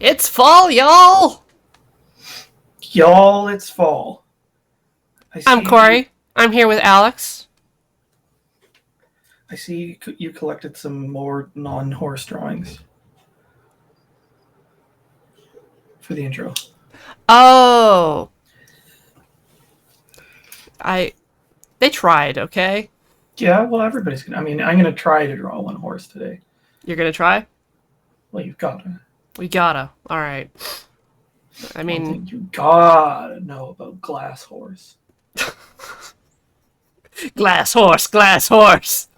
It's fall, y'all! Y'all, it's fall. I I'm see. Corey. I'm here with Alex. I see you collected some more non-horse drawings for the intro. Oh, I. They tried, okay? Yeah, well, everybody's gonna. I mean, I'm gonna try to draw one horse today. You're gonna try? Well, you've got to. We gotta. Alright. I One mean, thing you gotta know about glass horse. glass horse, glass horse!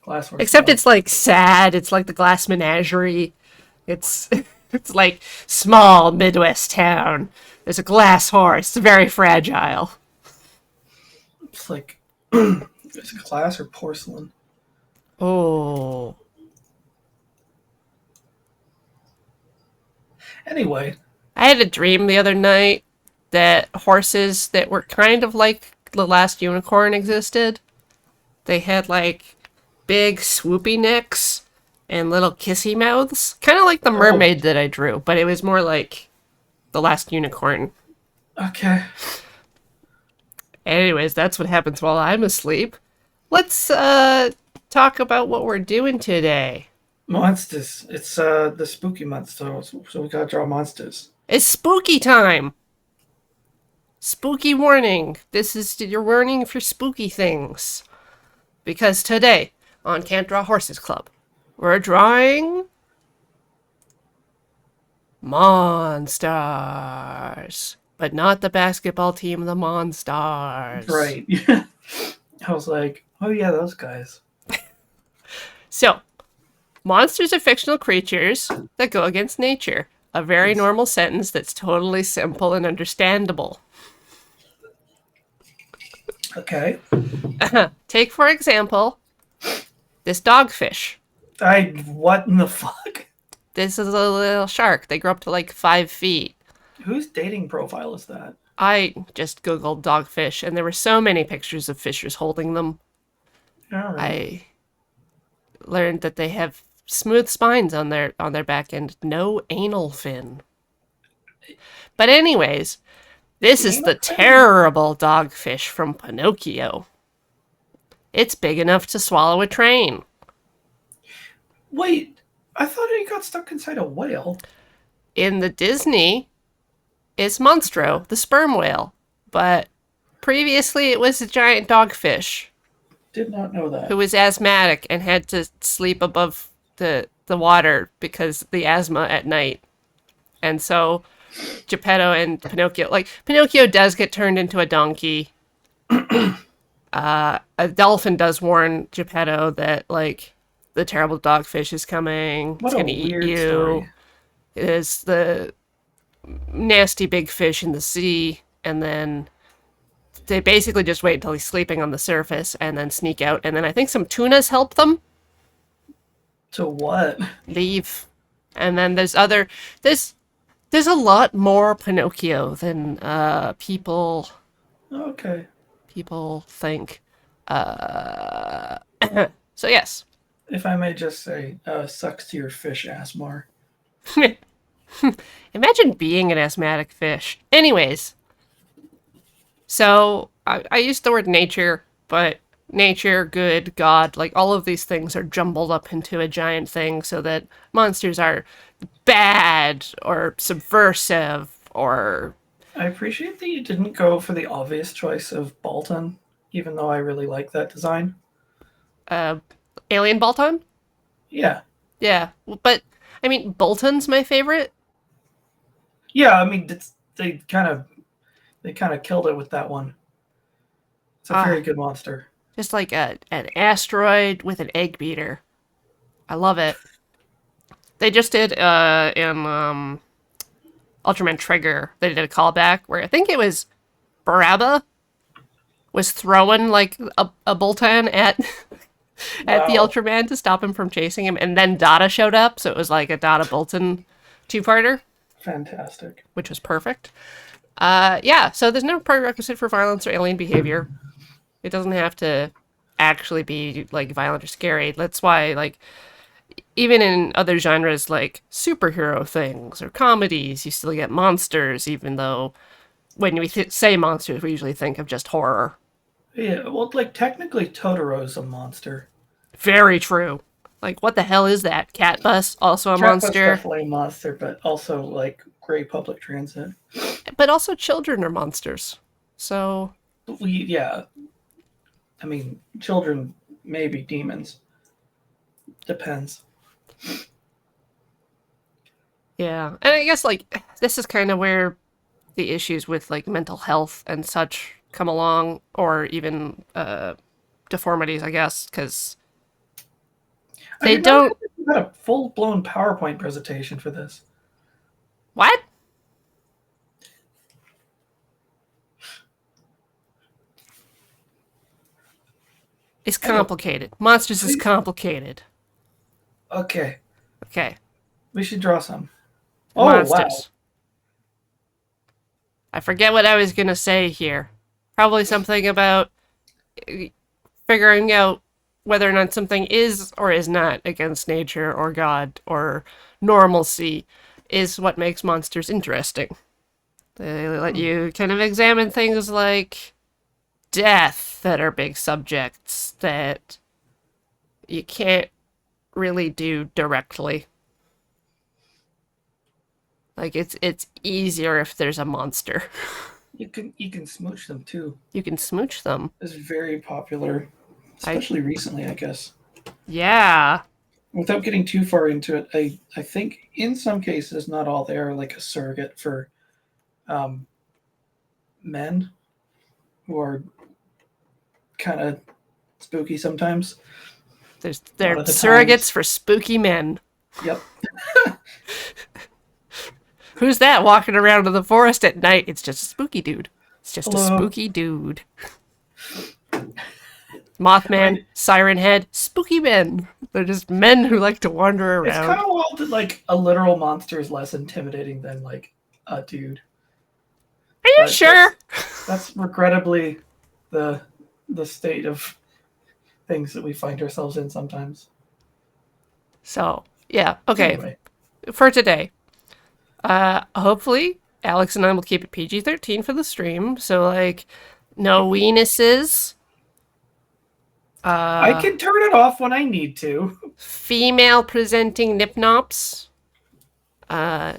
Glass horse. Except it's like sad. It's like the glass menagerie. It's. It's like small Midwest town. There's a glass horse. It's very fragile. It's like is it glass or porcelain? Oh. Anyway, I had a dream the other night that horses that were kind of like the last unicorn existed. They had like big swoopy necks and little kissy mouths. Kind of like the mermaid that I drew, but it was more like the last unicorn. okay. Anyways, that's what happens while I'm asleep. Let's talk about what we're doing today. Monsters. It's the spooky month, so we gotta draw monsters. It's spooky time. Spooky warning. This is your warning for spooky things. Because today, on Can't Draw Horses Club, we're drawing monsters. But not the basketball team, the Monstars. Right. I was like, oh yeah, those guys. So, monsters are fictional creatures that go against nature. A very normal sentence that's totally simple and understandable. Okay. Take, for example, this dogfish. What in the fuck? This is a little shark. They grow up to like 5 feet. Whose dating profile is that? I just googled dogfish, and there were so many pictures of fishers holding them. All right. I learned that they have smooth spines on their back end, no anal fin. But anyways, this is the terrible dogfish from Pinocchio. It's big enough to swallow a train. Wait, I thought he got stuck inside a whale. In the Disney, it's Monstro, the sperm whale. But previously it was a giant dogfish Did not know that. who was asthmatic and had to sleep above the water because the asthma at night. And so Geppetto and Pinocchio, like Pinocchio does get turned into a donkey. A dolphin does warn Geppetto that like the terrible dogfish is coming. What It's a gonna eat weird you. story. It is the nasty big fish in the sea, and then they basically just wait until he's sleeping on the surface and then sneak out. And then I think some tunas help them To what? leave. And then there's a lot more Pinocchio than Okay. people think. So yes. If I may just say, sucks to your fish, Asmar. Imagine being an asthmatic fish. Anyways, so I use the word nature, but nature, good, God, like all of these things are jumbled up into a giant thing so that monsters are bad or subversive or I appreciate that you didn't go for the obvious choice of Bolton, even though I really like that design. alien Bolton. Yeah. Yeah, but I mean, Bolton's my favorite. Yeah, I mean, they kind of killed it with that one. It's a very good monster. Just like an asteroid with an egg beater. I love it. They just did in Ultraman Trigger, they did a callback where I think it was Barabba was throwing like a Bolton at at the Wow. Ultraman to stop him from chasing him, and then Dada showed up, so it was like a Dada Bolton two-parter, Fantastic. which was perfect. Yeah, so there's no prerequisite for violence or alien behavior. It doesn't have to actually be like violent or scary. That's why like even in other genres like superhero things or comedies, you still get monsters, even though when we say monsters, we usually think of just horror. Yeah, well, like technically Totoro's a monster. Very true. Like, what the hell is that? Cat bus, also a Catbus monster. definitely a monster, but also like gray public transit. But also children are monsters. So, Yeah, I mean, children may be demons. Depends. yeah. And I guess, like, this is kind of where the issues with, like, mental health and such come along, or even deformities, I guess, because I they did not don't. know you had a full blown PowerPoint presentation for this. What? It's I know. complicated. Monsters is complicated. Okay, Okay. we should draw some. Oh wow! Monsters. I forget what I was going to say here. Probably something about figuring out whether or not something is or is not against nature or God or normalcy is what makes monsters interesting. They let you kind of examine things like death that are big subjects that you can't really do directly. Like it's easier if there's a monster. You can smooch them too. You can smooch them. It's very popular, I especially recently, I guess. yeah. Without getting too far into it, I think in some cases, not all, they are like a surrogate for um, men who are kind of spooky sometimes. A lot They're of the surrogates times. for spooky men. Yep. Who's that walking around in the forest at night? It's just a spooky dude. It's just a Hello. spooky dude. Mothman, I, Siren Head, spooky men. They're just men who like to wander it's kind around. of wild that like a literal monster is less intimidating than like a dude. Are you But sure? that's regrettably the the state of things that we find ourselves in sometimes. So, yeah, okay. Anyway, For today, hopefully Alex and I will keep it PG-13 for the stream. So, like, no weenuses, I can turn it off when I need to. female presenting nipnops, uh,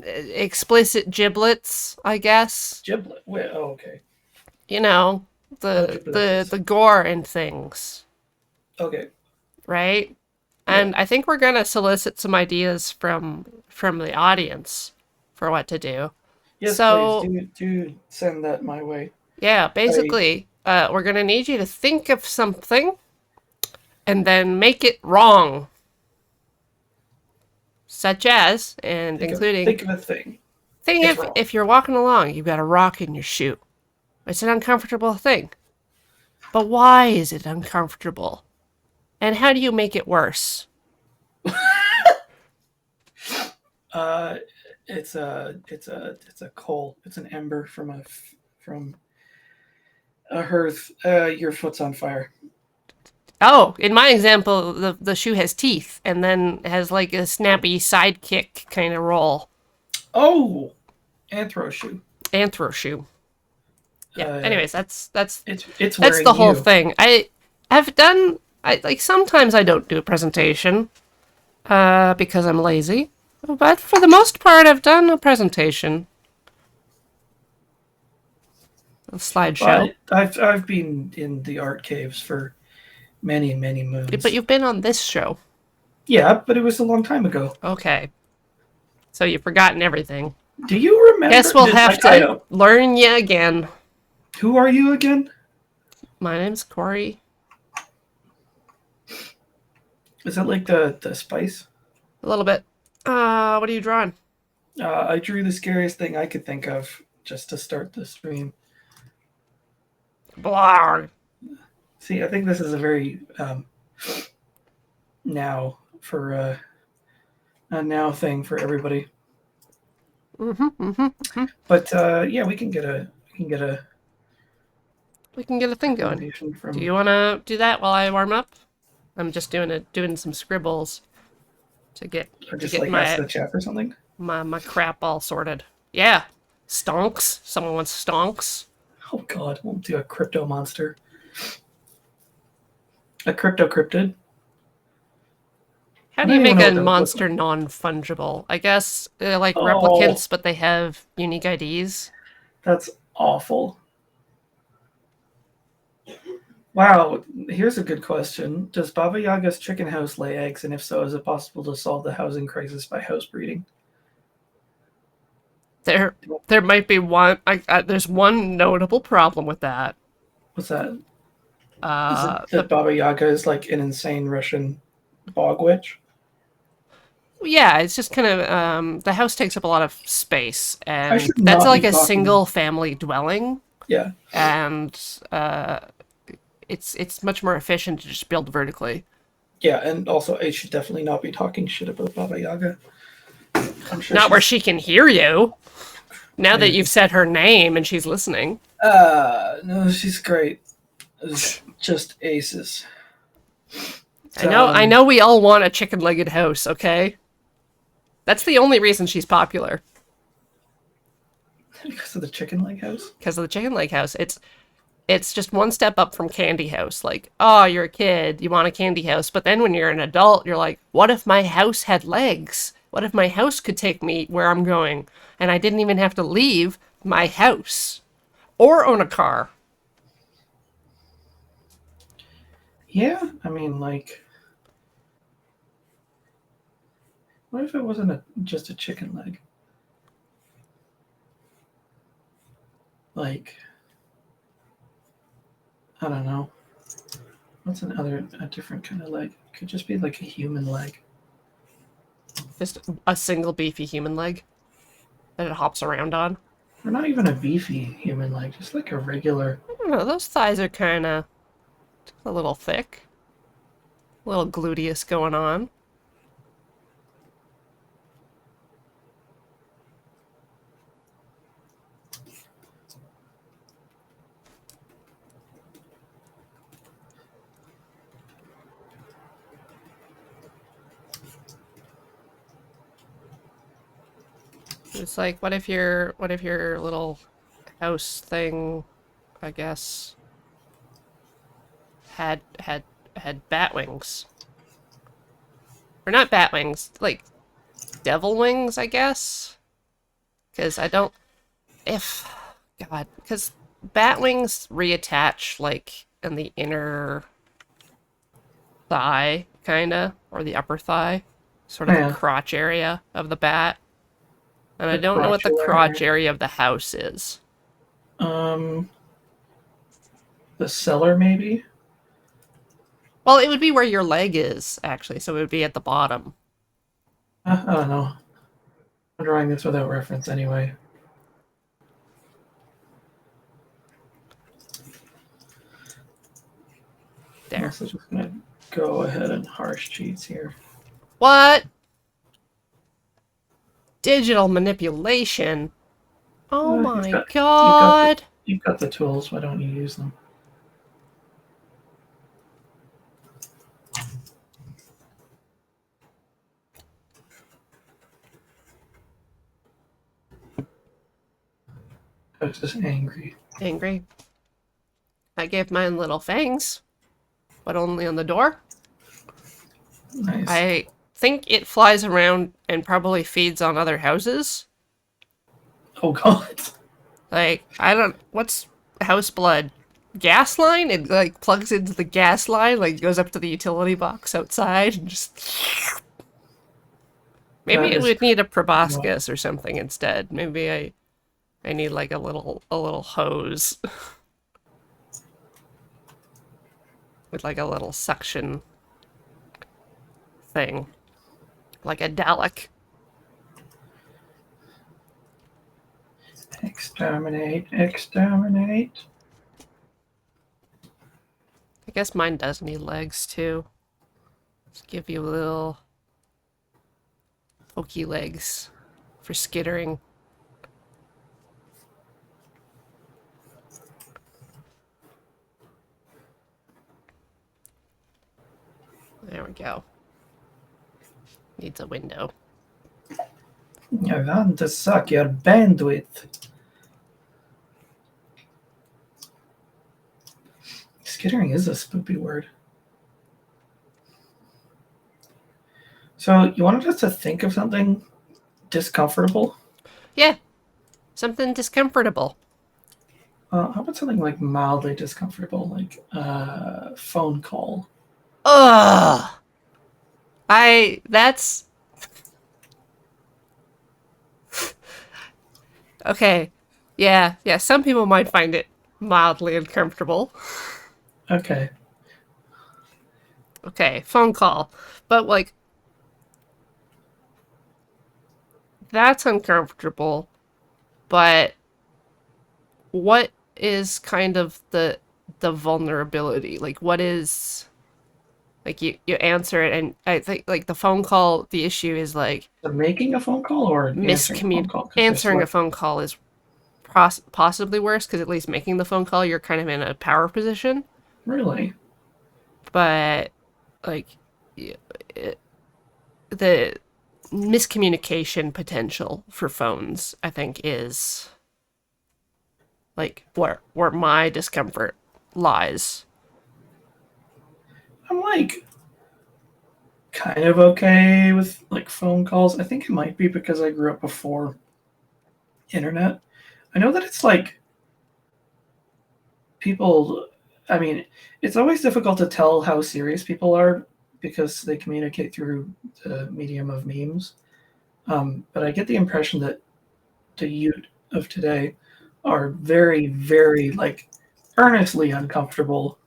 explicit giblets, I guess. Giblet. Wait, oh, okay. You know, Oh, the gore and things, Okay. right? Yeah. And I think we're gonna solicit some ideas from the audience for what to do. Yes, So please do send that my way. yeah, basically, we're gonna need you to think of something and then make it wrong, such as and including Think of a thing. think It's wrong. if you're walking along, you've got a rock in your shoe. It's an uncomfortable thing. But why is it uncomfortable? And how do you make it worse? Uh, it's a coal. It's an ember from a hearth. Your foot's on fire. Oh, in my example, the shoe has teeth and then has like a snappy sidekick kind of roll. Oh, anthro shoe. Anthro shoe. Yeah. Anyways, that's It's that's wearing the whole you. thing. I've done I like sometimes I don't do a presentation because I'm lazy, but for the most part I've done a presentation, a slideshow. But I've been in the art caves for many moons. But you've been on this show. Yeah, but it was a long time ago. Okay. So you've forgotten everything. Do you remember? Guess we'll have like, I to don't. learn you again. Who are you again? My name's Corey. Is that like the spice? A little bit. What are you drawing? I drew the scariest thing I could think of just to start the stream. Blah. See, I think this is a very now for a now thing for everybody. But yeah, we can get a We can get a thing going. recommendation from. Do you want to do that while I warm up? I'm just doing some scribbles. to get Or to just get like ask the chat or something? my crap all sorted. Yeah, stonks. Someone wants stonks. Oh god, we'll do a crypto monster. A crypto cryptid? How I do you don't even make know a what that would look monster like. non-fungible? I guess they're like Oh, replicants, but they have unique IDs. that's awful. Wow, here's a good question. Does Baba Yaga's chicken house lay eggs? And if so, is it possible to solve the housing crisis by house breeding? There, there might be one. There's one notable problem with that. What's that? Is it that The Baba Yaga is like an insane Russian bog witch? Yeah, it's just kind of the house takes up a lot of space, I and should that's not like be a talking. single family dwelling, Yeah, and it's much more efficient to just build vertically. yeah, and also I should definitely not be talking shit about Baba Yaga. I'm sure Not where she's she can hear you. Now that you've maybe. said her name and she's listening. No, she's great. It's just aces. I know we all want a chicken-legged house, okay? That's the only reason she's popular, Because of the chicken leg house. because of the chicken leg house. It's just one step up from candy house. Like, oh, you're a kid, you want a candy house, but then when you're an adult, you're like, what if my house had legs? What if my house could take me where I'm going, and I didn't even have to leave my house or own a car? Yeah, I mean, like, what if it wasn't just a chicken leg? Like, I don't know. What's a different kind of leg? It could just be like a human leg. Just a single beefy human leg that it hops around on. Or not even a beefy human leg, just like a regular. I don't know, those thighs are kind of a little thick, a little gluteus going on. It's like, what if your little house thing, I guess, had bat wings, or not bat wings, like devil wings, I guess. Because I don't, if God, because bat wings reattach like in the inner thigh, kinda, or the upper thigh, sort of the Yeah, crotch area of the bat, and I the don't know what the crotchular crotch area. area of the house is. Um, the cellar maybe. Well, it would be where your leg is, actually, so it would be at the bottom. I don't know. I'm drawing this without reference anyway. I'm There. also just gonna go ahead and harsh cheats here. What? Digital manipulation? Oh You've my got god. you've got the tools. Why don't you use them? I was just angry. Angry. I gave mine little fangs, but only on the door. Nice. I think it flies around and probably feeds on other houses. Oh god. Like, I don't. What's house blood? Gas line? It like plugs into the gas line, like goes up to the utility box outside and just. Maybe That it is would need a wild. proboscis or something instead. Maybe I need like a little hose with like a little suction thing, like a Dalek. Exterminate, exterminate. I guess mine does need legs too. Just give you little pokey legs for skittering. There we go. needs a window. You're going to suck your bandwidth. Skittering is a spoopy word. So you wanted us to think of something discomfortable? Yeah, something discomfortable. How about something like mildly discomfortable, like a phone call? Ugh. That's okay. Yeah. Some people might find it mildly uncomfortable. Okay. Okay, phone call, but like that's uncomfortable. But what is kind of the vulnerability? Like, what is like you answer it, and I think like the phone call. The issue is like So making a phone call or answering a phone miscommun. call? Because there's Answering a like, phone call is possibly worse because at least making the phone call, you're kind of in a power position. really? But like it, the miscommunication potential for phones, I think, is like where my discomfort lies. I'm like kind of okay with like phone calls. I think it might be because I grew up before internet. I know that it's like people, I mean, it's always difficult to tell how serious people are because they communicate through the medium of memes. But I get the impression that the youth of today are very, very like earnestly uncomfortable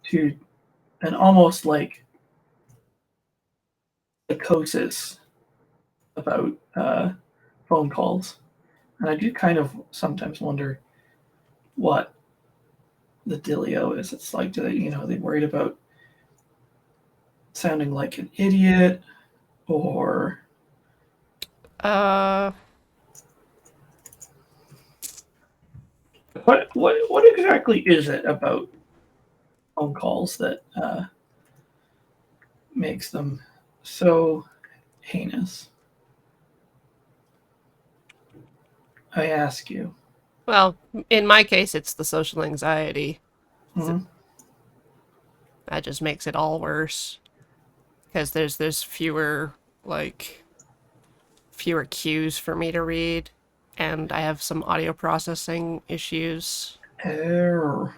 to an almost like psychosis about phone calls. And I do kind of sometimes wonder what the dealio is. It's like, do they, they worried about sounding like an idiot or Uh, what exactly is it about phone calls that makes them so heinous? I ask you. well, in my case, it's the social anxiety Mhm. that just makes it all worse because there's like fewer cues for me to read, and I have some audio processing issues. Error.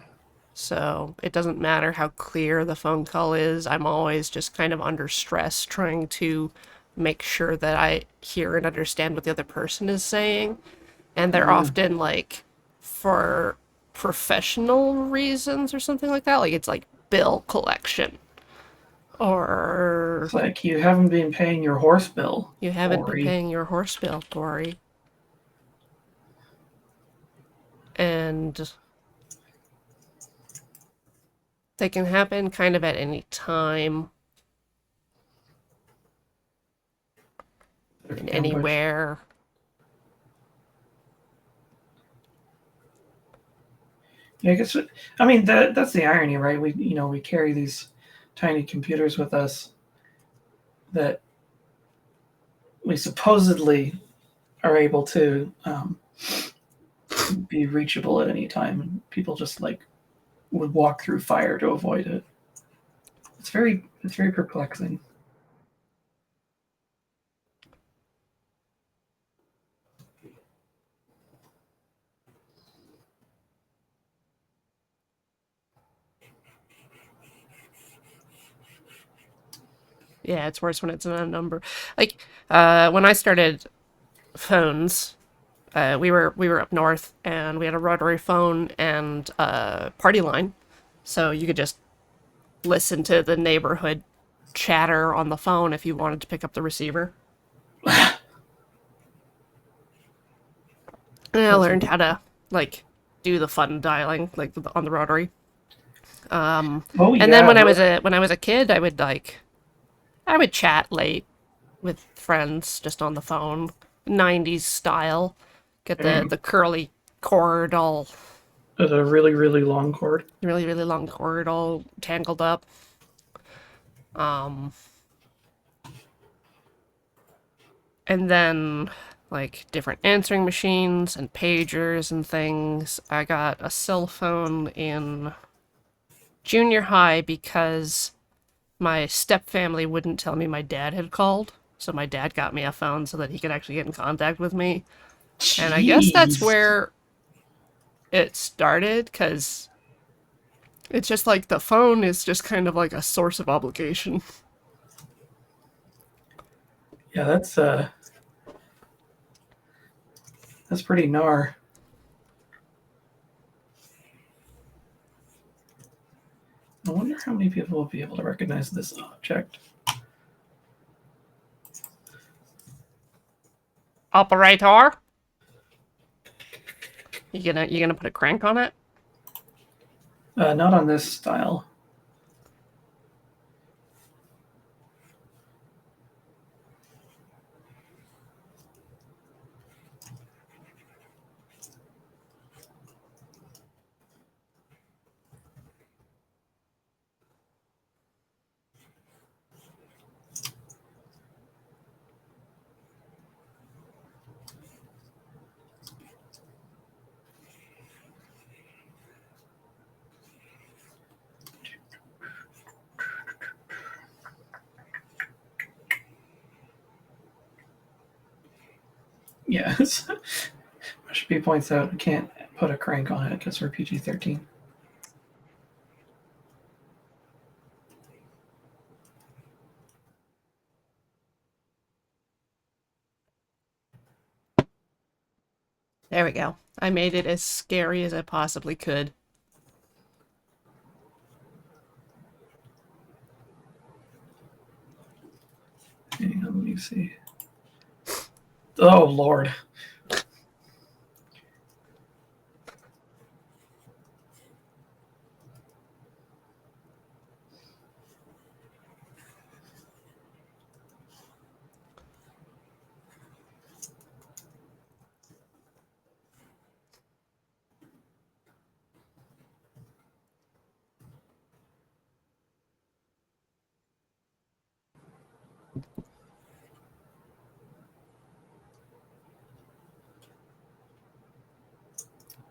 So it doesn't matter how clear the phone call is. I'm always just kind of under stress trying to make sure that I hear and understand what the other person is saying. And they're often like for professional reasons or something like that. Like it's like bill collection or It's like you haven't been paying your horse bill, you haven't been Corey. paying your horse bill, Corey. And they can happen kind of at any time and Ambush. anywhere. Yeah, I guess. I mean, that's the irony, right? We carry these tiny computers with us that we supposedly are able to be reachable at any time, and people just like would walk through fire to avoid it. It's very perplexing. Yeah, it's worse when it's a number. Like when I started phones, we were up north and we had a rotary phone and a party line, so you could just listen to the neighborhood chatter on the phone if you wanted to pick up the receiver. And I That's learned how to like do the fun dialing like on the rotary. oh And then yeah, when I was a kid, I would chat late with friends just on the phone, 90s style. Get the curly cord all there's a really really long cord. really long cord all tangled up. Um And then, like, different answering machines and pagers and things. I got a cell phone in junior high because my stepfamily wouldn't tell me my dad had called. So my dad got me a phone so that he could actually get in contact with me. And I guess that's Jeez. where it started, because it's just like the phone is just kind of like a source of obligation. Yeah, that's pretty gnar. I wonder how many people will be able to recognize this object. Operator? You gonna put a crank on it? Not on this style. Yes. Recipe points out we can't put a crank on it because we're PG-13. There we go. I made it as scary as I possibly could. Hang on, let me see. Oh, Lord.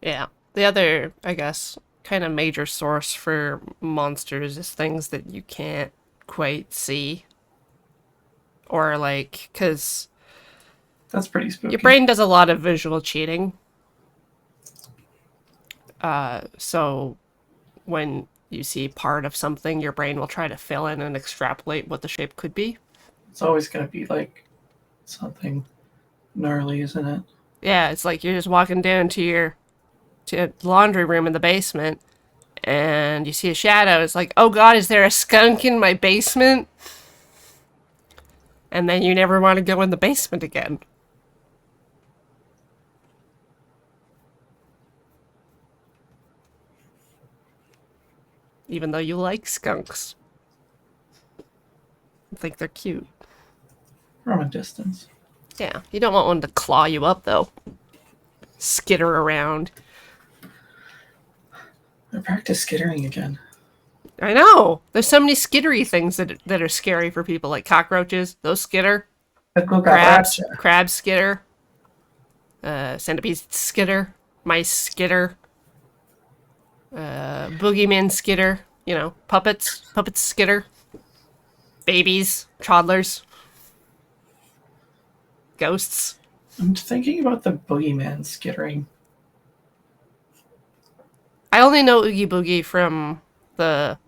Yeah. The other, I guess, kind of major source for monsters is things that you can't quite see. Or, like, because That's pretty your spooky. brain does a lot of visual cheating. So when you see part of something, your brain will try to fill in and extrapolate what the shape could be. It's always going to be like something gnarly, isn't it? Yeah, it's like you're just walking down to your laundry room in the basement and you see a shadow. It's like, oh god, is there a skunk in my basement? And then you never want to go in the basement again. Even though you like skunks. I think they're cute. From a distance. Yeah, you don't want one to claw you up, though. Skitter around. I practice skittering again. I know! There's so many skittery things that are scary for people, like cockroaches. Those skitter. The Crabs. cucaracha. Crabs skitter. Centipedes skitter. Mice skitter. Boogeyman skitter. You know, puppets. Puppets skitter. Babies. Toddlers. Ghosts. I'm thinking about the boogeyman skittering. I only know Oogie Boogie from the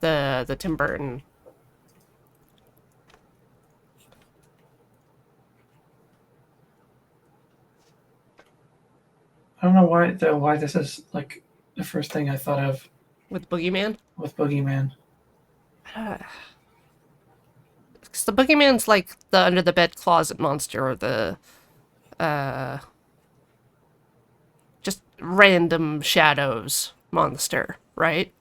the Tim Burton. I don't know why this is like the first thing I thought of With Boogeyman. with boogeyman. Because the Boogeyman's like the under the bed closet monster, or the uh just random shadows monster, right?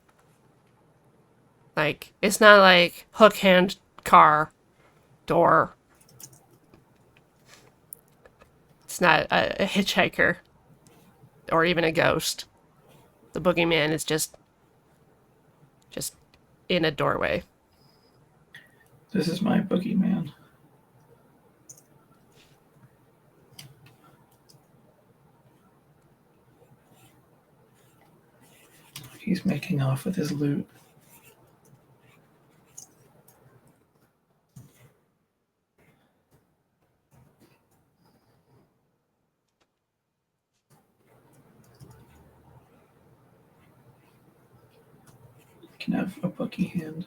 Like it's not like hook hand car door. It's not a hitchhiker or even a ghost. The Boogeyman is just in a doorway. This is my boogeyman. He's making off with his loot. Can have a buggy hand.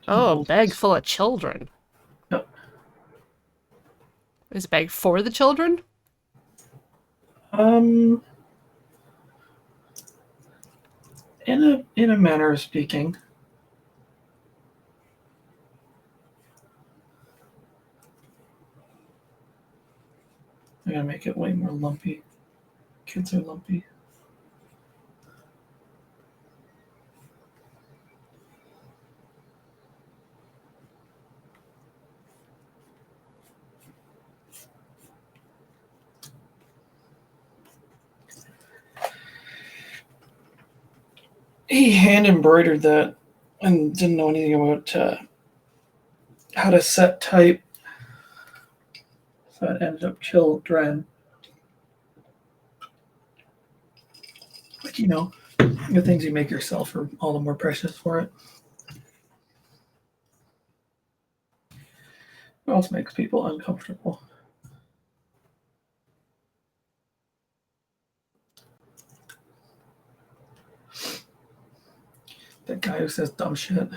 Oh, a bag full of children. Yep. Is a bag for the children? In a manner of speaking. I'm gonna make it way more lumpy. Kids are lumpy. He hand embroidered that and didn't know anything about how to set type. So it ended up chill dread. But you know, the things you make yourself are all the more precious for it. What else makes people uncomfortable? That guy who says dumb shit.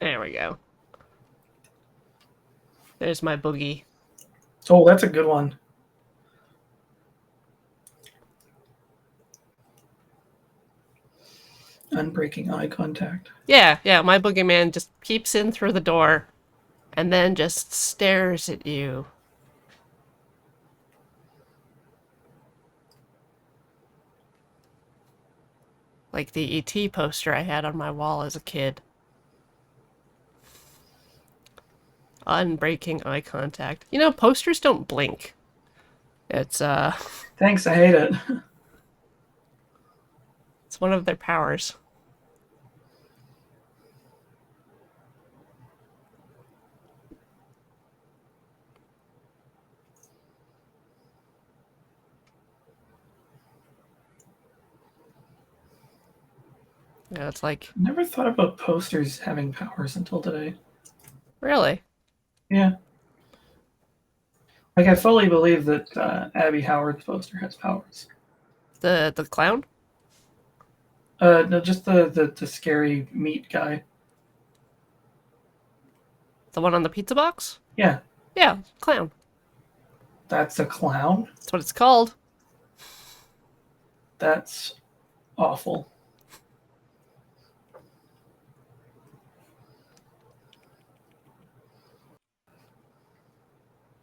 There we go. There's my boogie. Oh, that's a good one. Unbreaking eye contact. Yeah, my boogeyman just peeps in through the door and then just stares at you. Like the E.T. poster I had on my wall as a kid. Unbreaking eye contact. You know, posters don't blink. It's Thanks, I hate it. it's one of their powers. Yeah, it's like, Never thought about posters having powers until today. really? Yeah. Like I fully believe that Abby Howard's poster has powers. The clown? No, just the scary meat guy. The one on the pizza box? Yeah, Yeah, clown. that's a clown. That's what it's called. That's awful.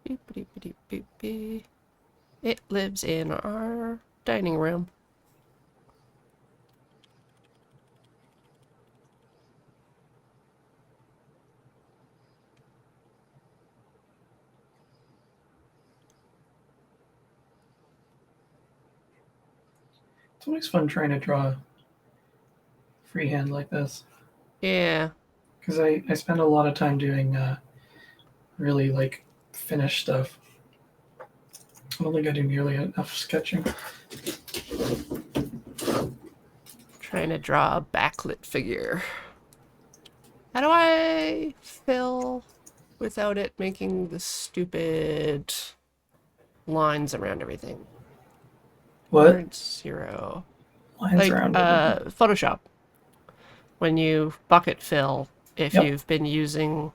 Boop-a-doop-a-doop-boop-bee. It lives in our dining room. It's always fun trying to draw freehand like this Yeah. because I spend a lot of time doing really like finished stuff. I don't think I do nearly enough sketching. Trying to draw a backlit figure. How do I fill without it making the stupid lines around everything? What? Word 0. Lines Like, around it. Photoshop. When you bucket fill, if Yep. you've been using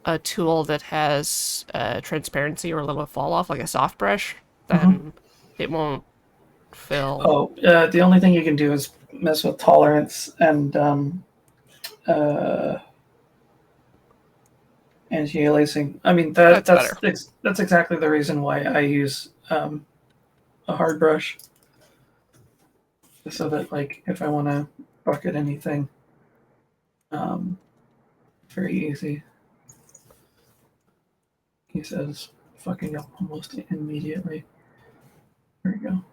a tool that has transparency or a little fall off, like a soft brush, then it won't fill. Oh, the only thing you can do is mess with tolerance and anti-aliasing. I mean That's better. that's exactly the reason why I use a hard brush, so that like if I want to bucket anything, very easy. He says, "Fucking up almost immediately." There we go.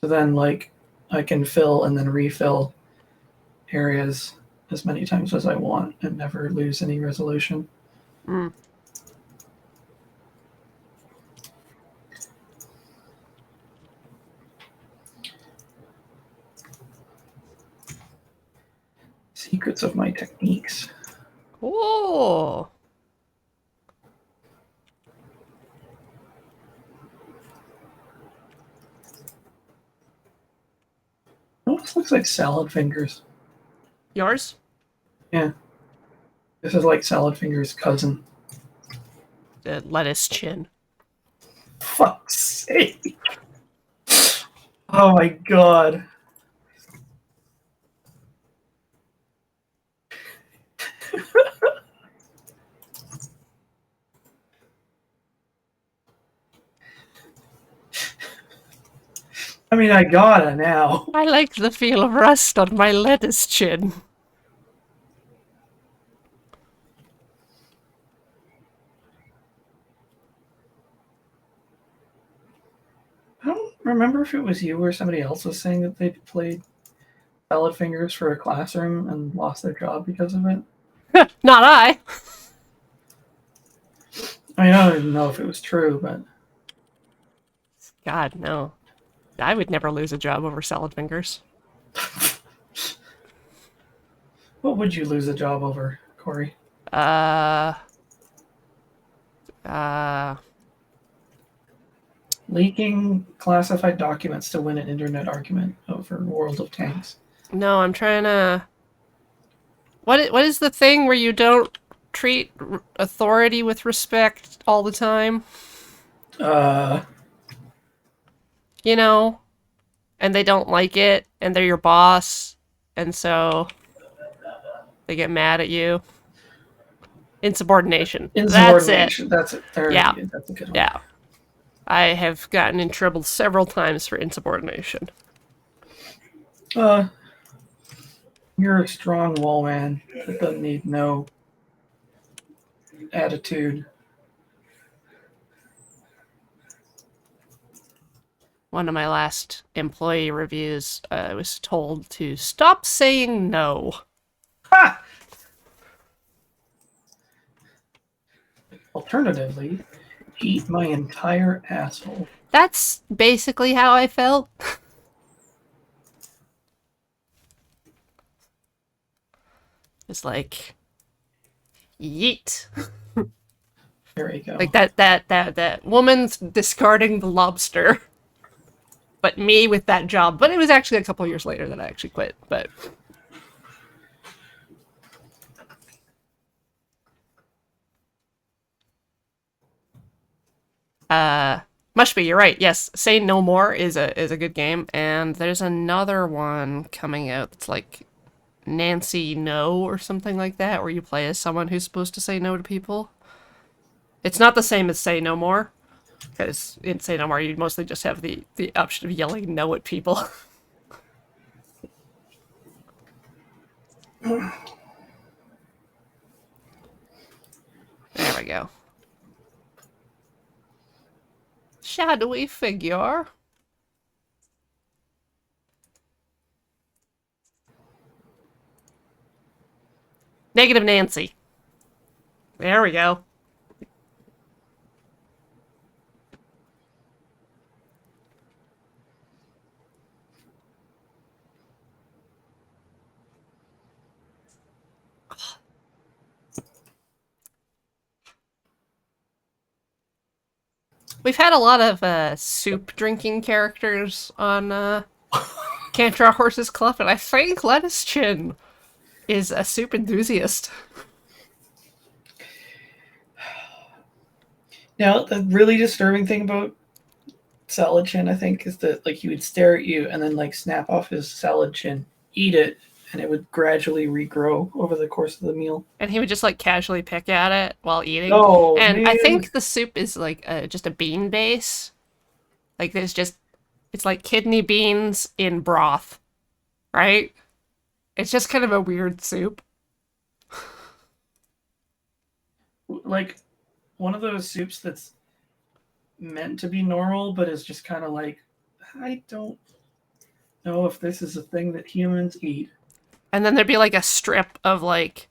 So then, like, I can fill and then refill areas as many times as I want and never lose any resolution. Mm. Secrets of my techniques. Oh. Almost looks like salad fingers. Yours? Yeah. This is like salad fingers' cousin. The lettuce chin. Fuck's sake. Oh my god. I mean, I gotta now. I like the feel of rust on my lettuce chin. I don't remember if it was you or somebody else was saying that they played salad fingers for a classroom and lost their job because of it. Not I. I mean, I don't even know if it was true, but God, no. I would never lose a job over salad fingers. what would you lose a job over, Corey? Uh, uh, Leaking classified documents to win an internet argument over World of Tanks. no, I'm trying to... What is the thing where you don't treat authority with respect all the time? Uh, You know? And they don't like it, and they're your boss, and so they get mad at you. Insubordination. That's it. insubordination. That's it. There, Yeah. That's a good one. Yeah. I have gotten in trouble several times for insubordination. You're a strong wall man that doesn't need no attitude. One of my last employee reviews, I was told to stop saying no. Ha! Alternatively, eat my entire asshole. That's basically how I felt. It's like, yeet. There you go. Like that woman's discarding the lobster. But me with that job. But it was actually a couple years later that I actually quit. But Mushby, you're right. Yes, Say No More is a good game, and there's another one coming out that's like Nancy No or something like that, where you play as someone who's supposed to say no to people. It's not the same as Say No More, because in Say No More you mostly just have the option of yelling no at people. There we go. Shadowy figure. Negative Nancy. There we go. We've had a lot of soup drinking characters on Can't Draw Horses Club, and I think Lettuce Chin is a soup enthusiast. Now, the really disturbing thing about Salad Chin, I think, is that like he would stare at you and then like snap off his salad chin, eat it, and it would gradually regrow over the course of the meal. And he would just like casually pick at it while eating. Oh, and man. I think the soup is like just a bean base. Like there's just, it's like kidney beans in broth, right? It's just kind of a weird soup. Like one of those soups that's meant to be normal, but is just kind of like, I don't know if this is a thing that humans eat. And then there'd be like a strip of like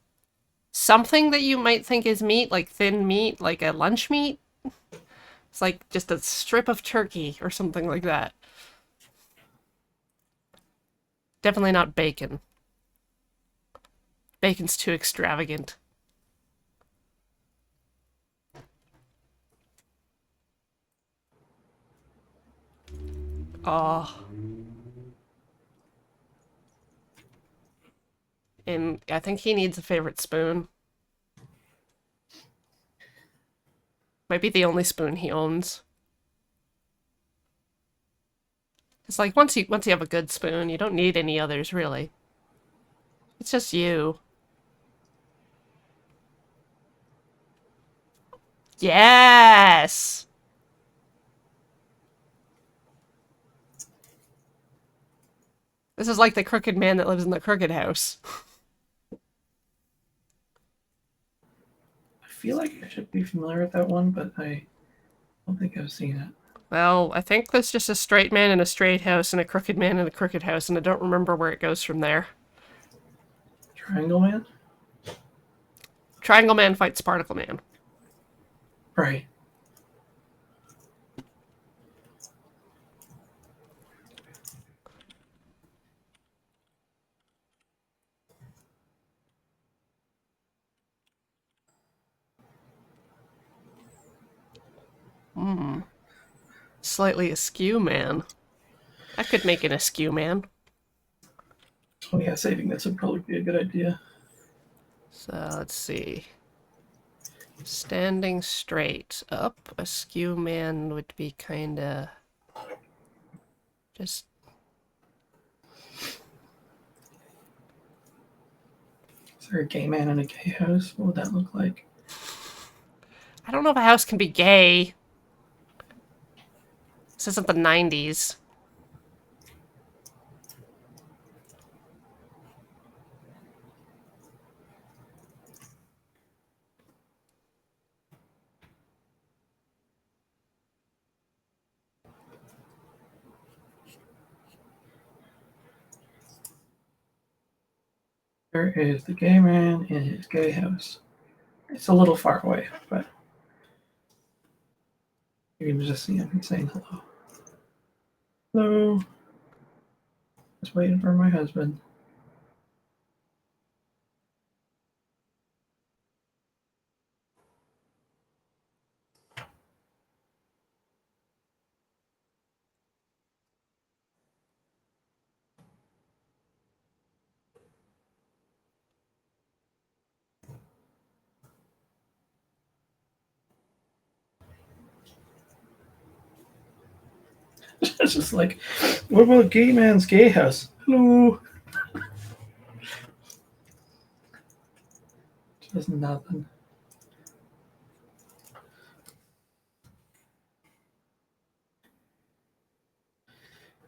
something that you might think is meat, like thin meat, like a lunch meat. It's like just a strip of turkey or something like that. Definitely not bacon. bacon's too extravagant. Oh. And I think he needs a favorite spoon. Might be the only spoon he owns. It's like once you have a good spoon, you don't need any others really. It's just you. Yes. This is like the crooked man that lives in the crooked house. I feel like I should be familiar with that one, but I don't think I've seen it. Well, I think there's just a straight man in a straight house and a crooked man in a crooked house, and I don't remember where it goes from there. Triangle Man? Triangle Man fights Particle Man. Right. Slightly askew man. I could make an askew man. Oh yeah, saving this would probably be a good idea. So let's see. Standing straight up, askew man would be kinda just Is there a gay man in a gay house? What would that look like? I don't know if a house can be gay. This isn't the 90s. There is the gay man in his gay house. It's a little far away, but you can just see him saying hello. Hello. Just waiting for my husband. It's just like, what about gay man's gay house? Hello. Just nothing.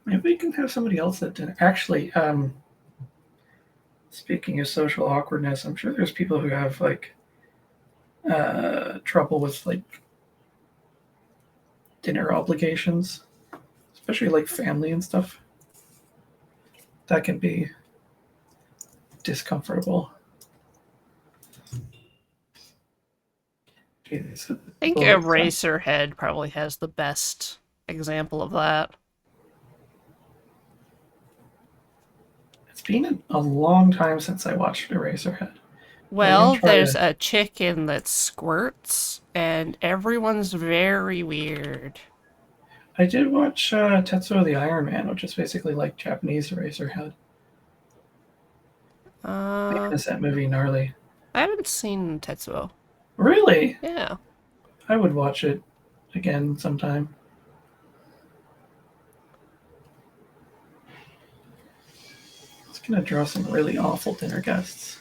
Maybe we can have somebody else at dinner. Actually, speaking of social awkwardness, I'm sure there's people who have like trouble with like dinner obligations, especially like family and stuff. That can be discomfortable. Jeez, I think Eraserhead probably has the best example of that. It's been a long time since I watched Eraserhead. Well, there's a chicken that squirts, and everyone's very weird. I did watch Tetsuo the Iron Man, which is basically like Japanese Eraserhead. Is that movie gnarly? I haven't seen Tetsuo. Really? Yeah. I would watch it again sometime. It's gonna draw some really awful dinner guests.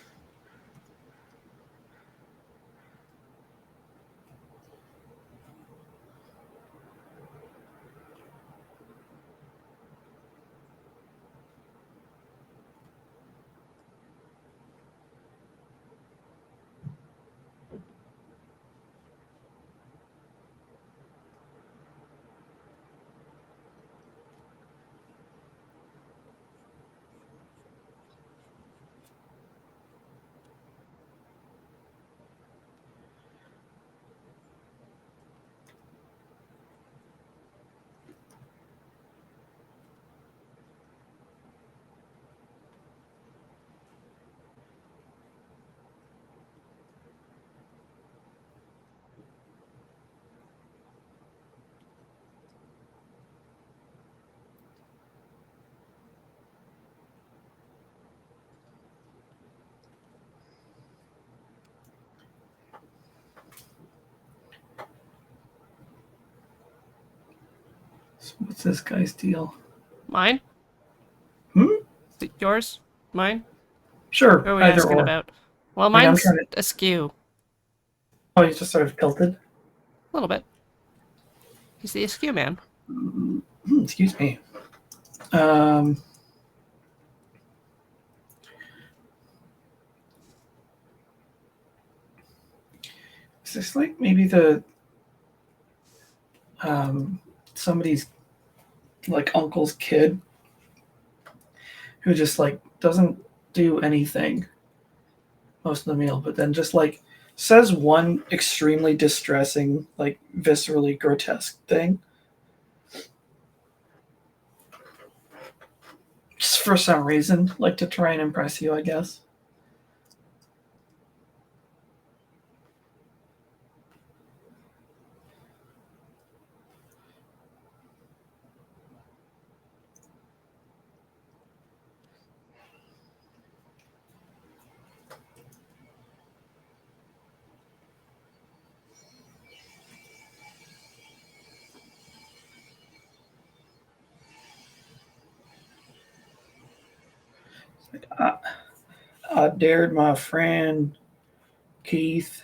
So what's this guy's deal? Mine? Hmm? Yours? Mine? Sure, What are we either asking or. about? Well, I mean, I'm mine's trying to. askew. Oh, he's just sort of tilted. A little bit. He's the askew man. Excuse me. Um, is this like maybe the somebody's like uncle's kid who just like doesn't do anything most of the meal, but then just like says one extremely distressing, like viscerally grotesque thing, just for some reason, like to try and impress you, I guess. I, I dared my friend Keith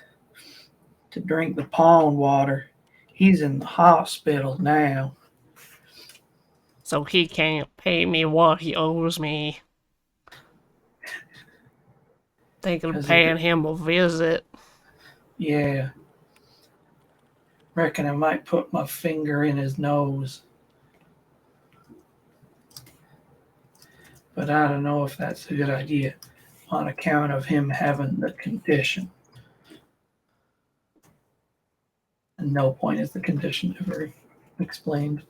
to drink the pond water. He's in the hospital now. So he can't pay me what he owes me. Thinking of 'Cause of paying it. him a visit. Yeah, reckon I might put my finger in his nose. But I don't know if that's a good idea on account of him having the condition. And no point is the condition ever explained.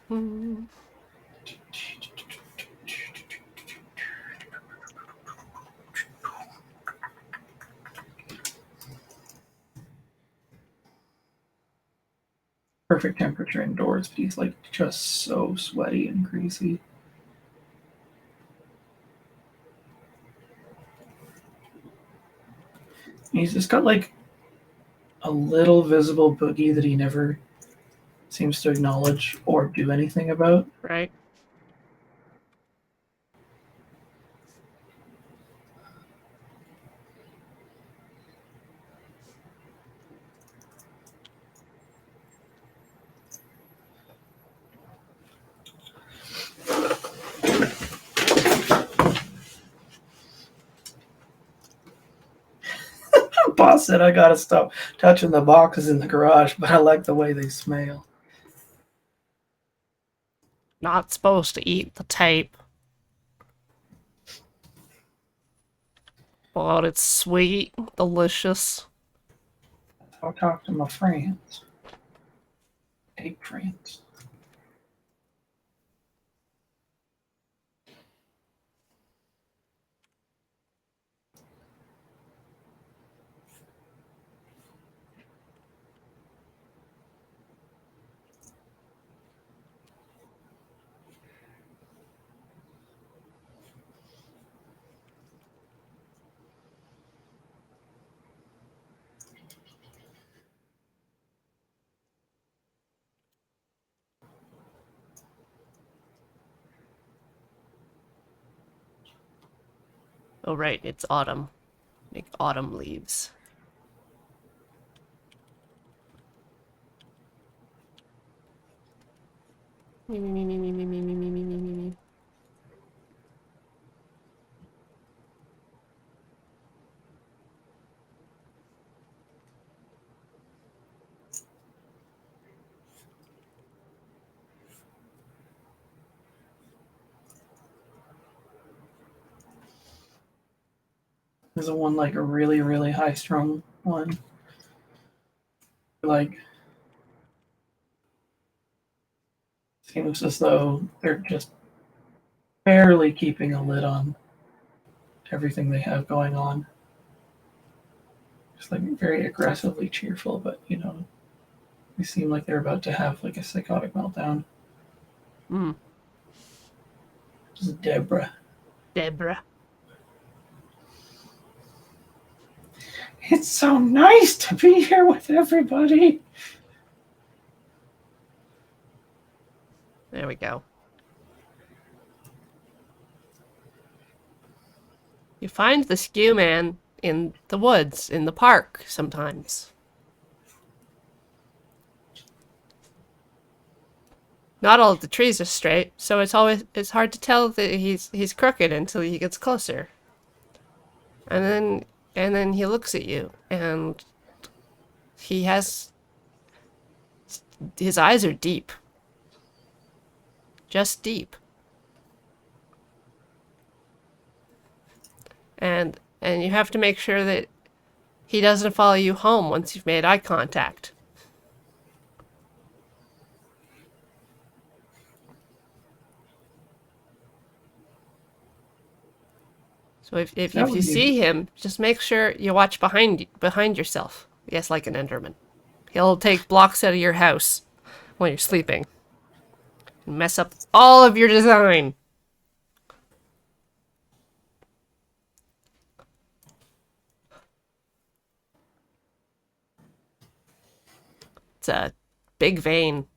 Hmm. Perfect temperature indoors, but he's like just so sweaty and greasy. He's just got like a little visible boogie that he never seems to acknowledge or do anything about. Right? Boss said I gotta stop touching the boxes in the garage, but I like the way they smell. Not supposed to eat the tape. But it's sweet, delicious. I'll talk to my friends. Tape friends. Oh, right, it's autumn. Make autumn leaves. Me, me, me, me, me, me, me, me, me, me, me, me. There's a one like a really, really high strung one. Like seems as though they're just barely keeping a lid on everything they have going on. Just like very aggressively cheerful, but you know, they seem like they're about to have like a psychotic meltdown. Hmm. This is Deborah. Deborah. It's so nice to be here with everybody. There we go. You find the skew man in the woods, in the park, sometimes. Not all of the trees are straight, so it's hard to tell that he's crooked until he gets closer. And then he looks at you, and he has his eyes are deep. Just deep. And you have to make sure that he doesn't follow you home once you've made eye contact. So if That you would be see him, just make sure you watch behind yourself. Yes, like an Enderman. He'll take blocks out of your house when you're sleeping. And mess up all of your design. It's a big vein.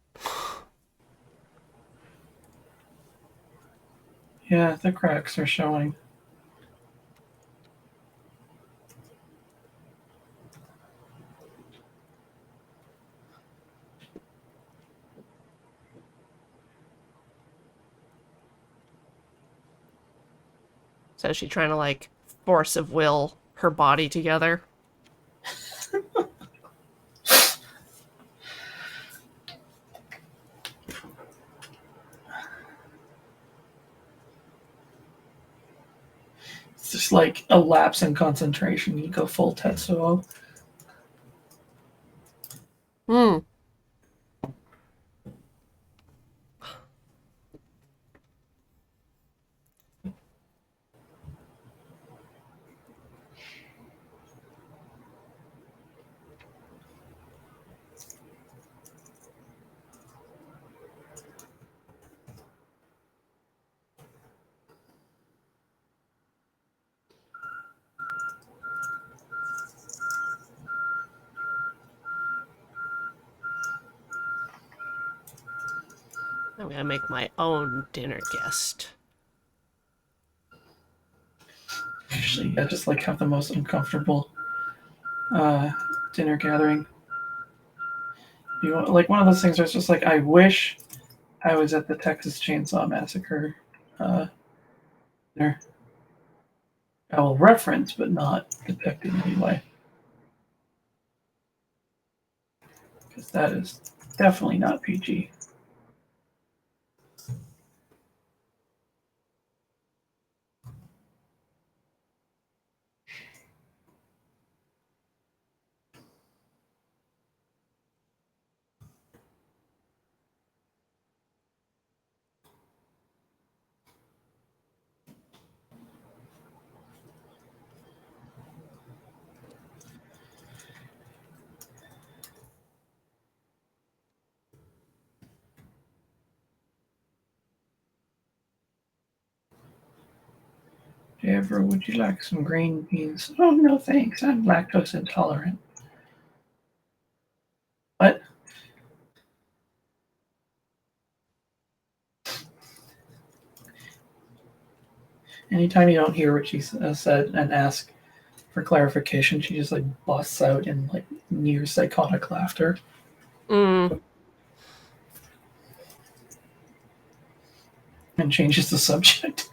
Yeah, the cracks are showing. So she's trying to like force of will her body together. It's just like a lapse in concentration. You go full Tetsuo. Hmm. I'm gonna make my own dinner guest. Actually, I just like have the most uncomfortable uh, dinner gathering. You know, like one of those things where it's just like I wish I was at the Texas Chainsaw Massacre dinner. I will reference, but not depict in any way, because that is definitely not PG. Deborah, would you like some green beans? Oh, no, thanks. I'm lactose intolerant. What? Anytime you don't hear what she said and ask for clarification, she just like busts out in like near psychotic laughter Mm. and changes the subject.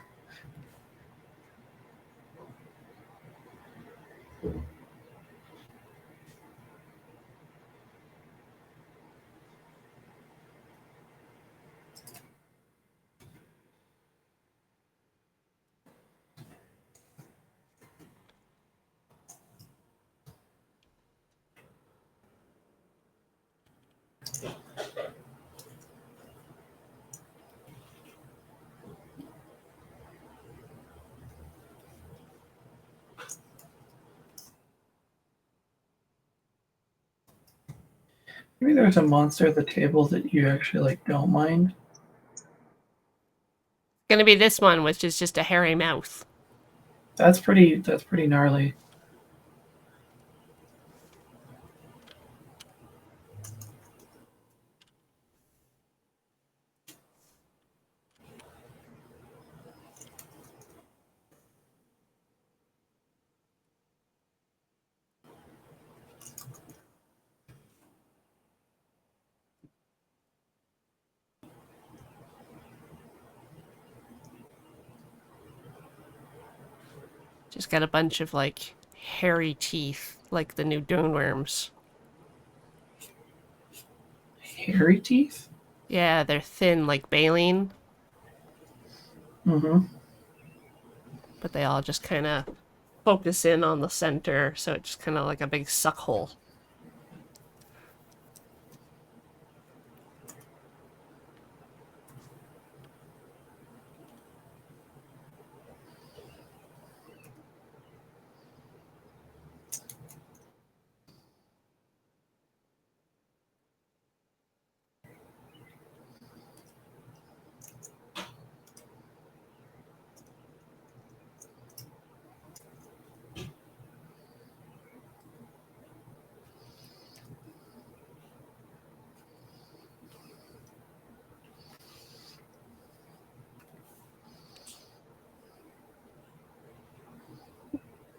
Maybe there's a monster at the table that you actually like don't mind. Gonna be this one, which is just a hairy mouth. That's pretty gnarly. Just got a bunch of like hairy teeth, like the new Dune worms. Hairy teeth? Yeah, they're thin like baleen, Mm-hmm. but they all just kind of focus in on the center, so it's just kind of like a big suck hole.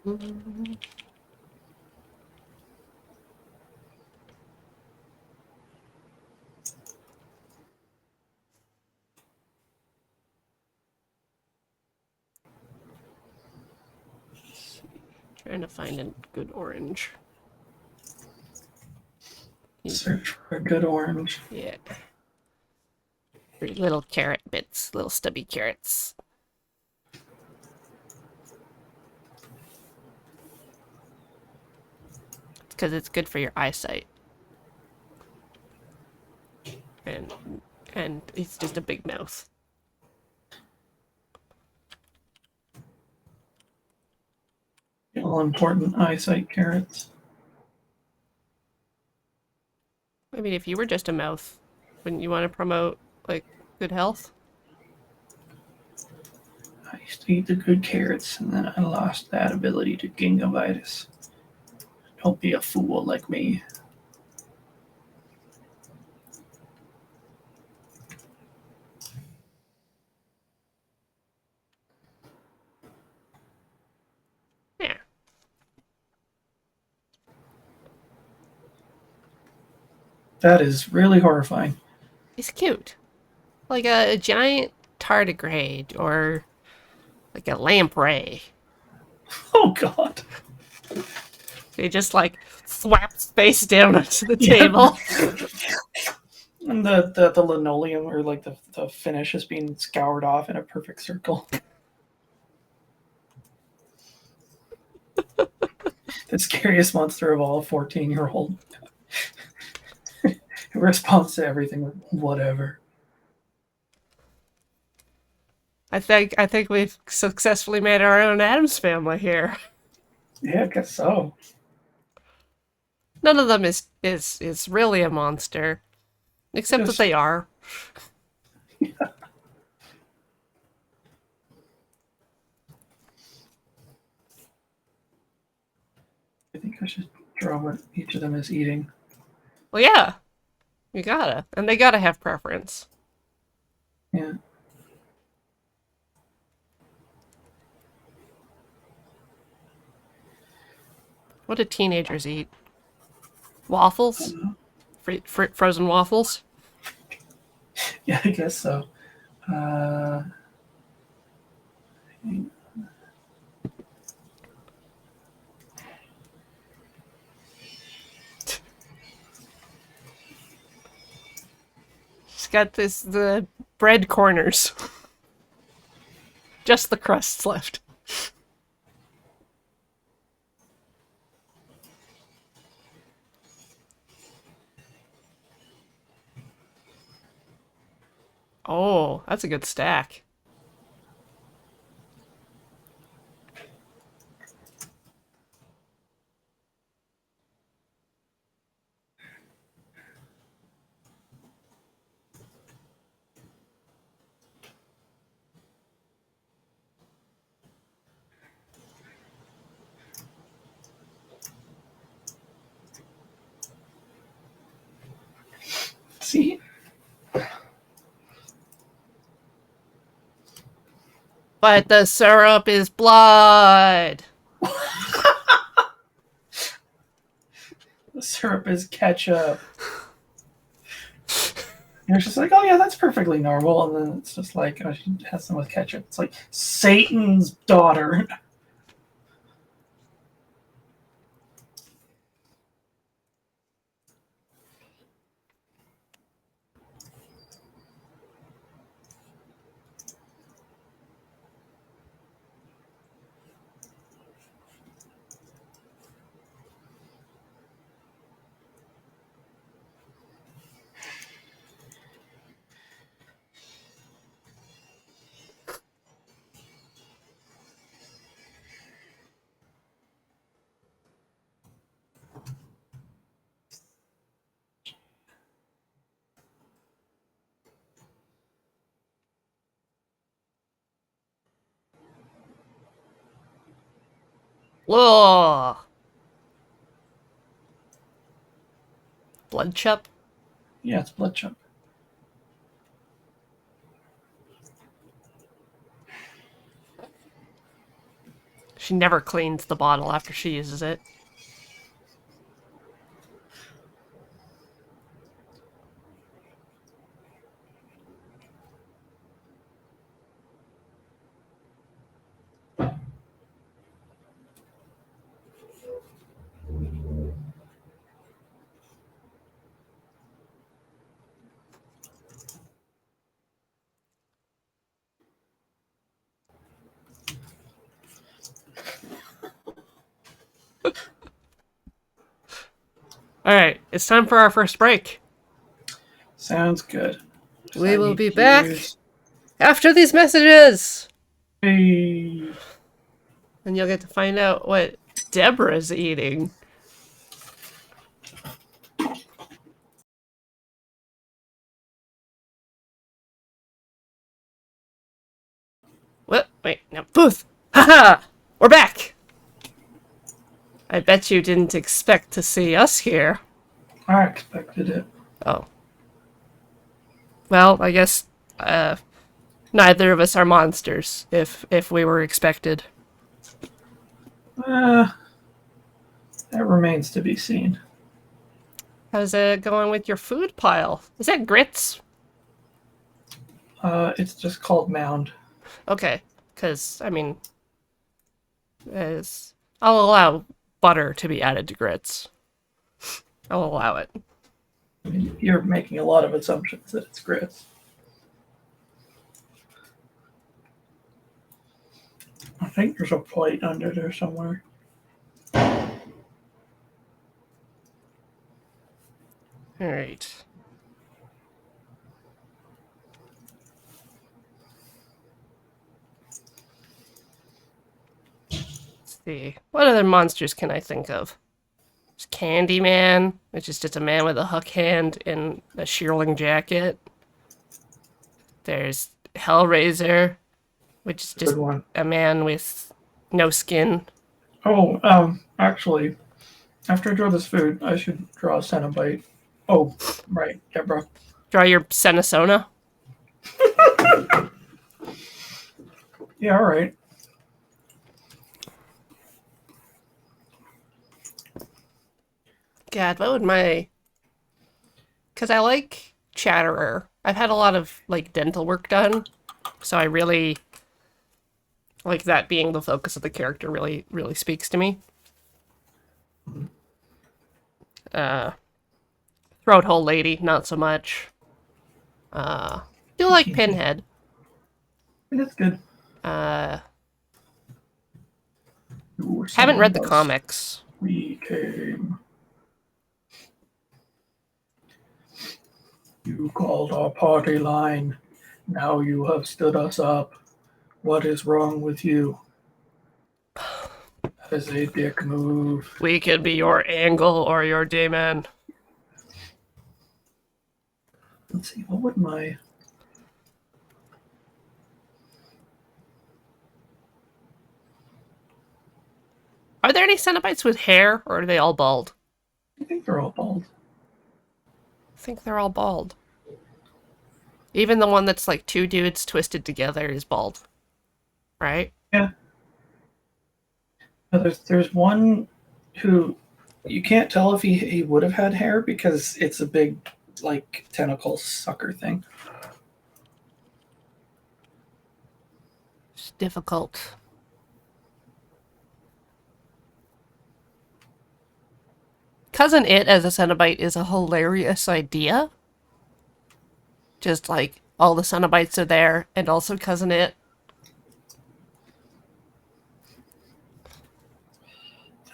Trying to find a good orange. Search for a good orange. Yeah. Little carrot bits, little stubby carrots. Because it's good for your eyesight. And it's just a big mouth. All important eyesight carrots. I mean, if you were just a mouth, wouldn't you want to promote, like, good health? I used to eat the good carrots, and then I lost that ability to gingivitis. Don't be a fool like me. Yeah. That is really horrifying. He's cute. Like a giant tardigrade or like a lamprey. Oh God. He just like thwaps face down onto the Yeah. table. And the linoleum or like the finish is being scoured off in a perfect circle. The scariest monster of all, 14-year-old. Who responds to everything with whatever. I think we've successfully made our own Addams family here. Yeah, I guess so. None of them is really a monster, except that Just they are. I think I should draw what each of them is eating. Well, yeah, you gotta, and they gotta have preference. Yeah. What do teenagers eat? Waffles? Frozen waffles? Yeah, I guess so. Uh, She's got the bread corners. Just the crusts left. Oh, that's a good stack. see, But the syrup is blood. the syrup is ketchup. You're just like, oh yeah, that's perfectly normal. And then it's just like, oh, she has some with ketchup. It's like Satan's daughter. Ugh. Blood chup? Yeah, it's blood chunk. She never cleans the bottle after she uses it. Alright, it's time for our first break. Sounds good. We I will need be to back use after these messages! a And you'll get to find out what Deborah's eating. What? Wait, no. Booth! Haha! We're back! I bet you didn't expect to see us here. I expected it. Oh. Well, I guess, neither of us are monsters, if we were expected. That remains to be seen. How's it going with your food pile? Is that grits? It's just called mound. Okay, because, I mean, as I'll allow butter to be added to grits. I'll allow it. I mean, you're making a lot of assumptions that it's grits. I think there's a plate under there somewhere. Alright. Let's see. What other monsters can I think of? There's Candyman, which is just a man with a hook hand in a shearling jacket. There's Hellraiser, which is just Good one. a man with no skin. Oh, actually, after I draw this food, I should draw a Cenobite. Oh, right, Deborah. Draw your Senosona. Yeah, all right. God, what would my... Because I like Chatterer. I've had a lot of, like, dental work done, so I really... like that being the focus of the character really, really speaks to me. Throat hole lady, not so much. Do like Pinhead. That's good. Haven't read the comics. We came. You called our party line. Now you have stood us up. What is wrong with you? That is a dick move. We could be your Angle or your Daemon. Let's see, what would my... Are there any Cenobites with hair, or are they all bald? I think they're all bald. I think they're all bald. Even the one that's like two dudes twisted together is bald. Right? Yeah. Now, there's one who you can't tell if he would have had hair because it's a big like tentacle sucker thing. It's difficult. Cousin It as a Cenobite is a hilarious idea. Just like all the Cenobites are there and also Cousin It.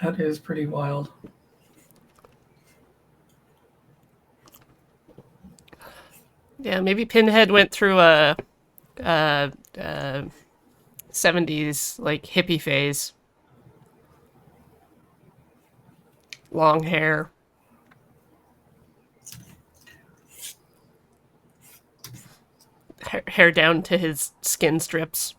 That is pretty wild. Yeah, maybe Pinhead went through a 70s like hippie phase. Long hair. Hair down to his skin strips.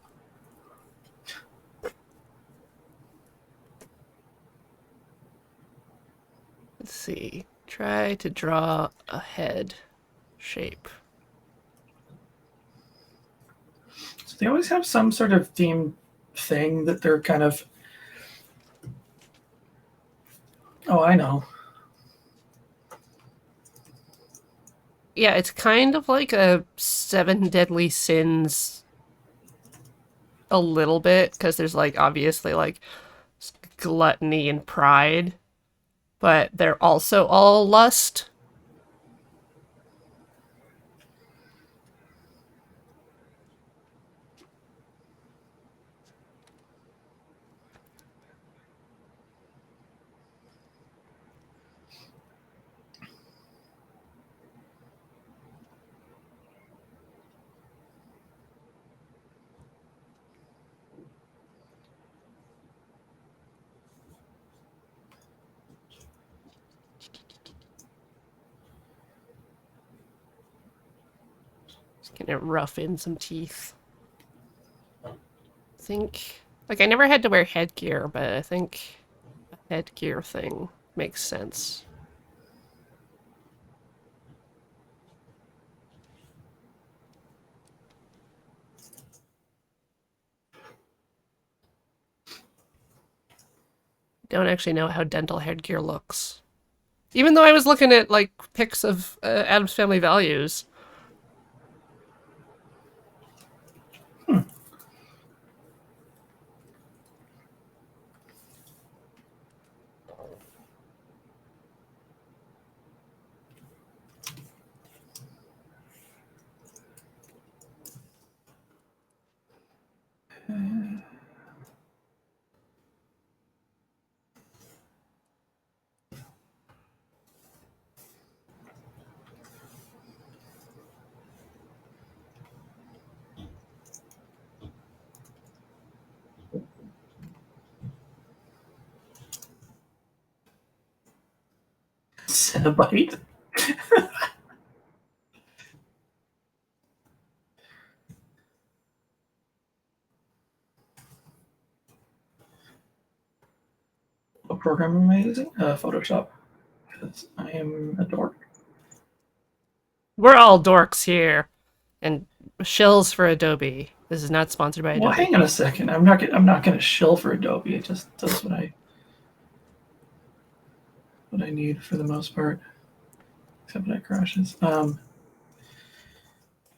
Let's see. Try to draw a head shape. So they always have some sort of theme thing that they're kind of. Oh, I know. Yeah, it's kind of like a Seven Deadly Sins a little bit, because there's like obviously like gluttony and pride, but they're also all lust. Just gonna rough in some teeth. I think, like, I never had to wear headgear, but I think a headgear thing makes sense. Don't actually know how dental headgear looks. Even though I was looking at like pics of Adam's Family Values. Cenobite. What program am I using? Photoshop. Because I am a dork. We're all dorks here. And shills for Adobe. This is not sponsored by Well, Adobe. hang on a second. I'm not. I'm not going to shill for Adobe. It just does what I need for the most part. Except when it crashes. The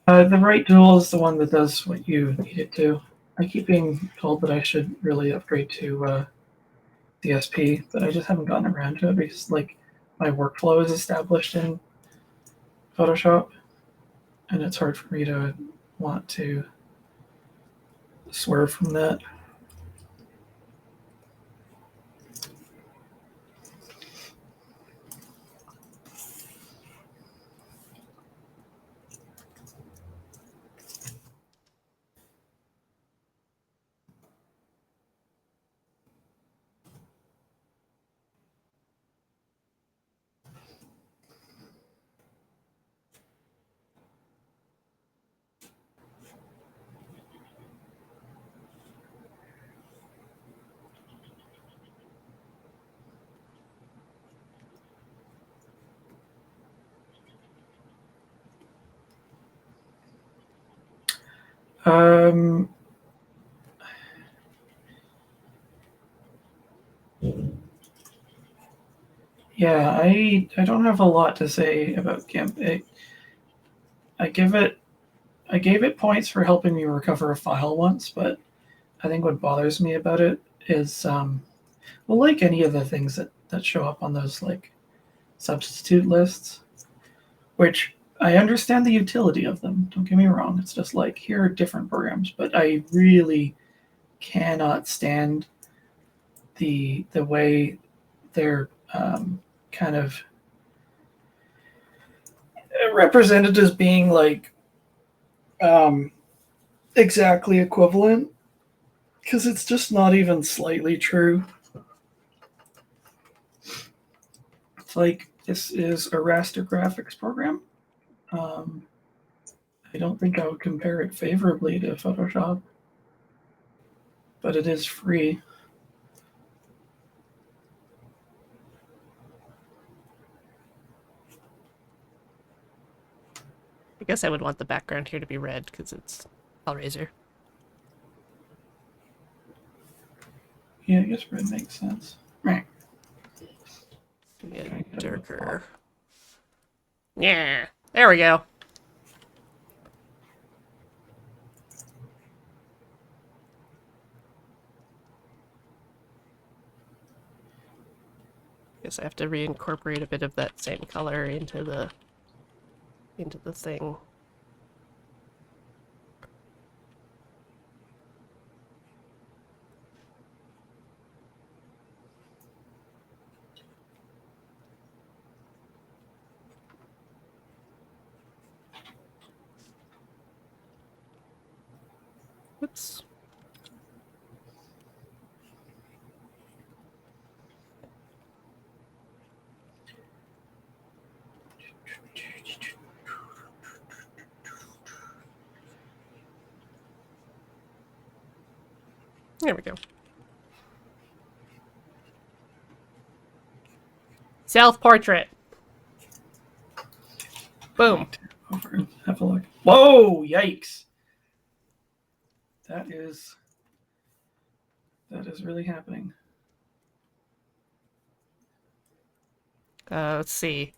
right tool is the one that does what you need it to. I keep being told that I should really upgrade to DSP, but I just haven't gotten around to it because like my workflow is established in Photoshop, and it's hard for me to want to swerve from that. Um, yeah, I don't have a lot to say about GIMP. I give it I gave it points for helping me recover a file once, but I think what bothers me about it is well, like any of the things that show up on those like substitute lists, which I understand the utility of them. Don't get me wrong. It's just like here are different programs, but I really cannot stand the way they're kind of represented as being like um, exactly equivalent because it's just not even slightly true. It's like this is a raster graphics program. Um, I don't think I would compare it favorably to Photoshop, but it is free. guess I would want the background here to be red because it's Hellraiser. Yeah, I guess red makes sense. Right. Yeah, darker. Yeah, there we go. Guess I have to reincorporate a bit of that same color into the thing. Whoops. There we go. Self-portrait. Boom. Over and have a look. Whoa! Yikes! That is really happening. Let's see.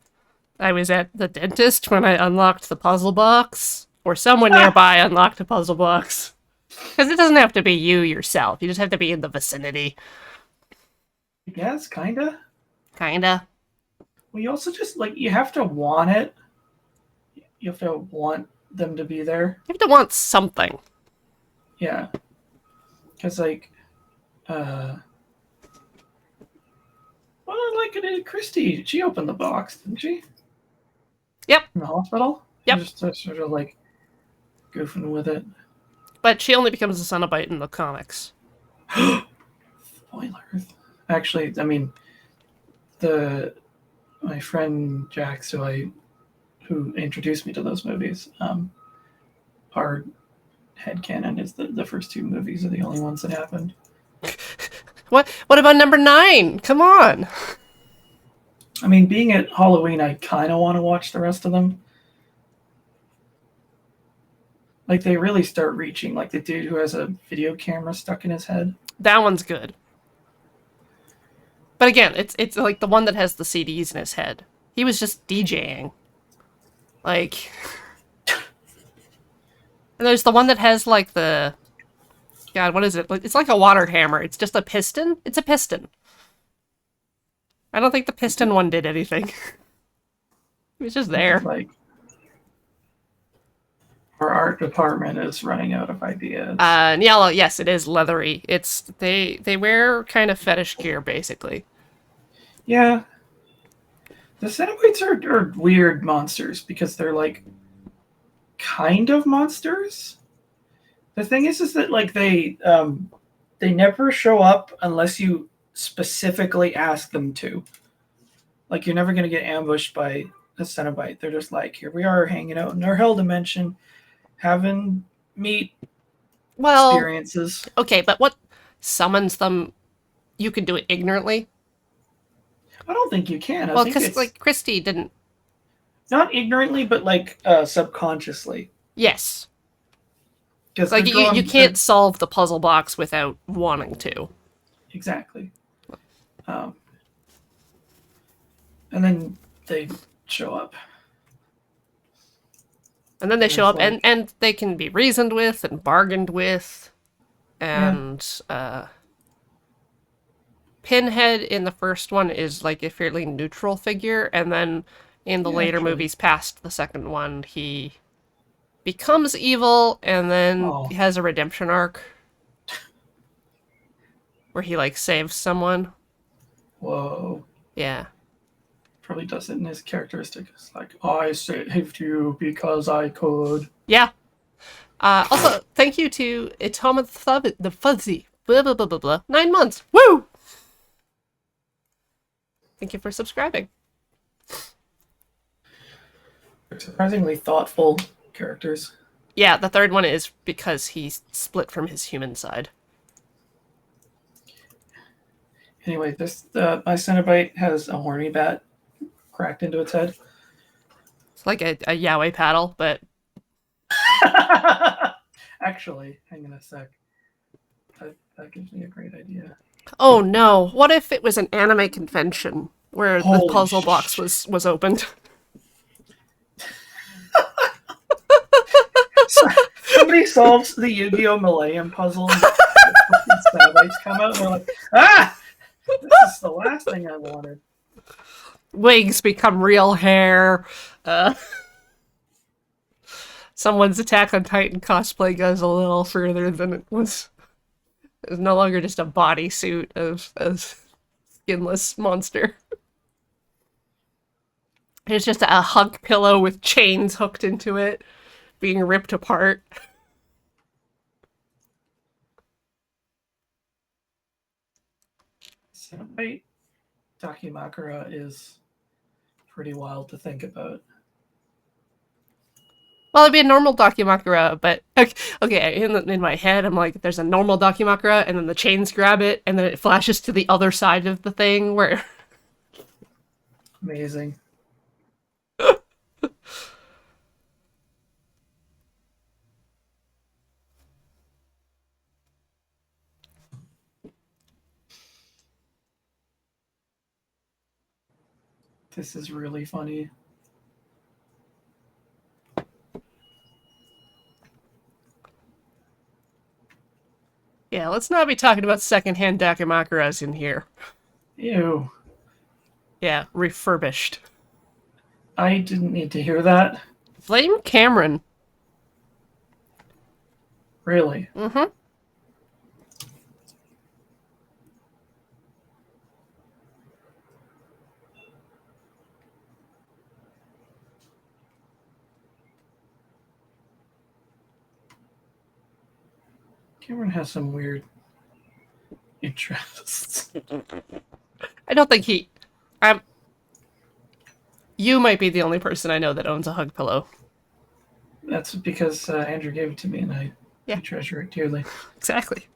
I was at the dentist when I unlocked the puzzle box, or someone nearby unlocked a puzzle box. Because it doesn't have to be you yourself. You just have to be in the vicinity. Yes, kinda. Kinda. Well, you also just like you have to want it. You have to want them to be there. You have to want something. Yeah. Because like, well, like Christy, she opened the box, didn't she? Yep. In the hospital. Yep. Just sort of like goofing with it. But she only becomes a Cenobite in the comics. Spoilers. Actually, I mean, my friend Jax, who introduced me to those movies, our headcanon is the first two movies are the only ones that happened. What about number 9? Come on. I mean, being at Halloween, I kind of want to watch the rest of them. Like, they really start reaching, like the dude who has a video camera stuck in his head. That one's good. But again, it's like the one that has the CDs in his head. He was just DJing. Like... And there's the one that has, like, the... God, what is it? It's like a water hammer. It's just a piston? It's a piston. I don't think the piston one did anything. It was just there. Like, our art department is running out of ideas. And yellow, yes, it is leathery. It's they wear kind of fetish gear, basically. Yeah. The Cenobites are weird monsters because they're like kind of monsters. The thing is that like they never show up unless you specifically ask them to. Like you're never gonna get ambushed by a Cenobite. They're just like, here we are hanging out in our hell dimension, having meat experiences. Okay, but what summons them? You can do it ignorantly. I don't think you can. Well, because like Christy didn't. Not ignorantly, but like subconsciously. Yes. Because like you can't solve the puzzle box without wanting to. Exactly. And then they show up. And then they show up, and they can be reasoned with and bargained with. And Pinhead in the first one is like a fairly neutral figure, and then in the later movies past the second one, he becomes evil, and then he has a redemption arc where he like saves someone. Whoa. Yeah. Probably does it in his characteristics, like I saved you because I could. Yeah. Also, thank you to Itoma the Fuzzy. Blah, blah, blah, blah, blah. 9 months. Woo! Thank you for subscribing. Surprisingly thoughtful characters. Yeah, the third one is because he's split from his human side. Anyway, my Cenobite has a horny bat cracked into its head. It's like a Yahweh paddle, but Actually, hang on a sec. That gives me a great idea. Oh no! What if it was an anime convention where the Holy puzzle box sh! was opened? Somebody solves the Yu-Gi-Oh! Millennium puzzle, and the fucking Cenobites come out, and they're like, "Ah, this is the last thing I wanted." Wigs become real hair. Uh, Someone's Attack on Titan cosplay goes a little further than it was. It's no longer just a bodysuit of a skinless monster. It's just a hug pillow with chains hooked into it, being ripped apart. Cenobite Dakimakura is pretty wild to think about. Well, it'd be a normal Dakimakura, but okay, in my head, I'm like, there's a normal Dakimakura, and then the chains grab it, and then it flashes to the other side of the thing where. Amazing. This is really funny. Yeah, let's not be talking about secondhand Dakimakuras in here. Ew. Yeah, refurbished. I didn't need to hear that. Blame Cameron. Really. Mm-hmm. Cameron has some weird interests. I don't think he. I'm. You might be the only person I know that owns a hug pillow. That's because Andrew gave it to me, and I Yeah, treasure it dearly. exactly.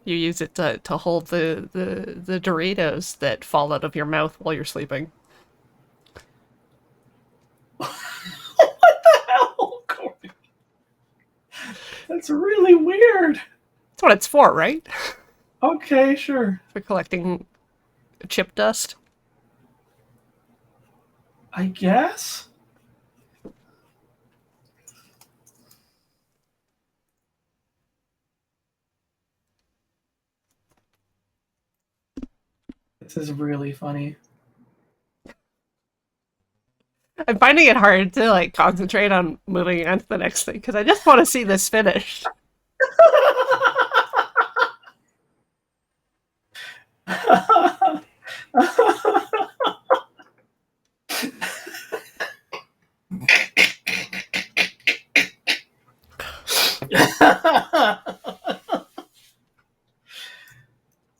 You use it to hold the Doritos that fall out of your mouth while you're sleeping. What the hell, Corey? That's really weird. That's what it's for, right? Okay, sure. For collecting chip dust. I guess. This is really funny. I'm finding it hard to like concentrate on moving on to the next thing because I just want to see this finished.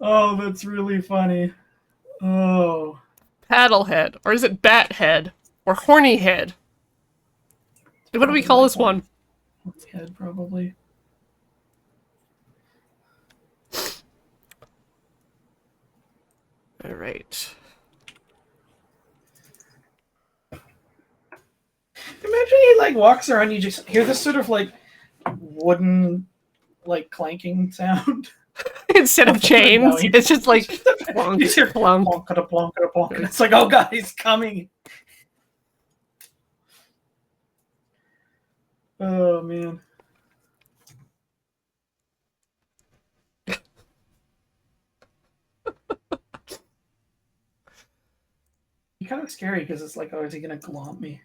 Oh, that's really funny. Oh, Paddlehead, or is it Bathead, or Horny Head? What do we probably call like this one? one's head, probably. All right. Imagine he like walks around, you just hear this sort of like wooden, like clanking sound. Instead of chains, No, it's just like you plonk, just hear plonk. plonk, plonk, plonk. It's like, oh god, he's coming. Oh man. It's kind of scary because it's like, oh, is he gonna glomp me?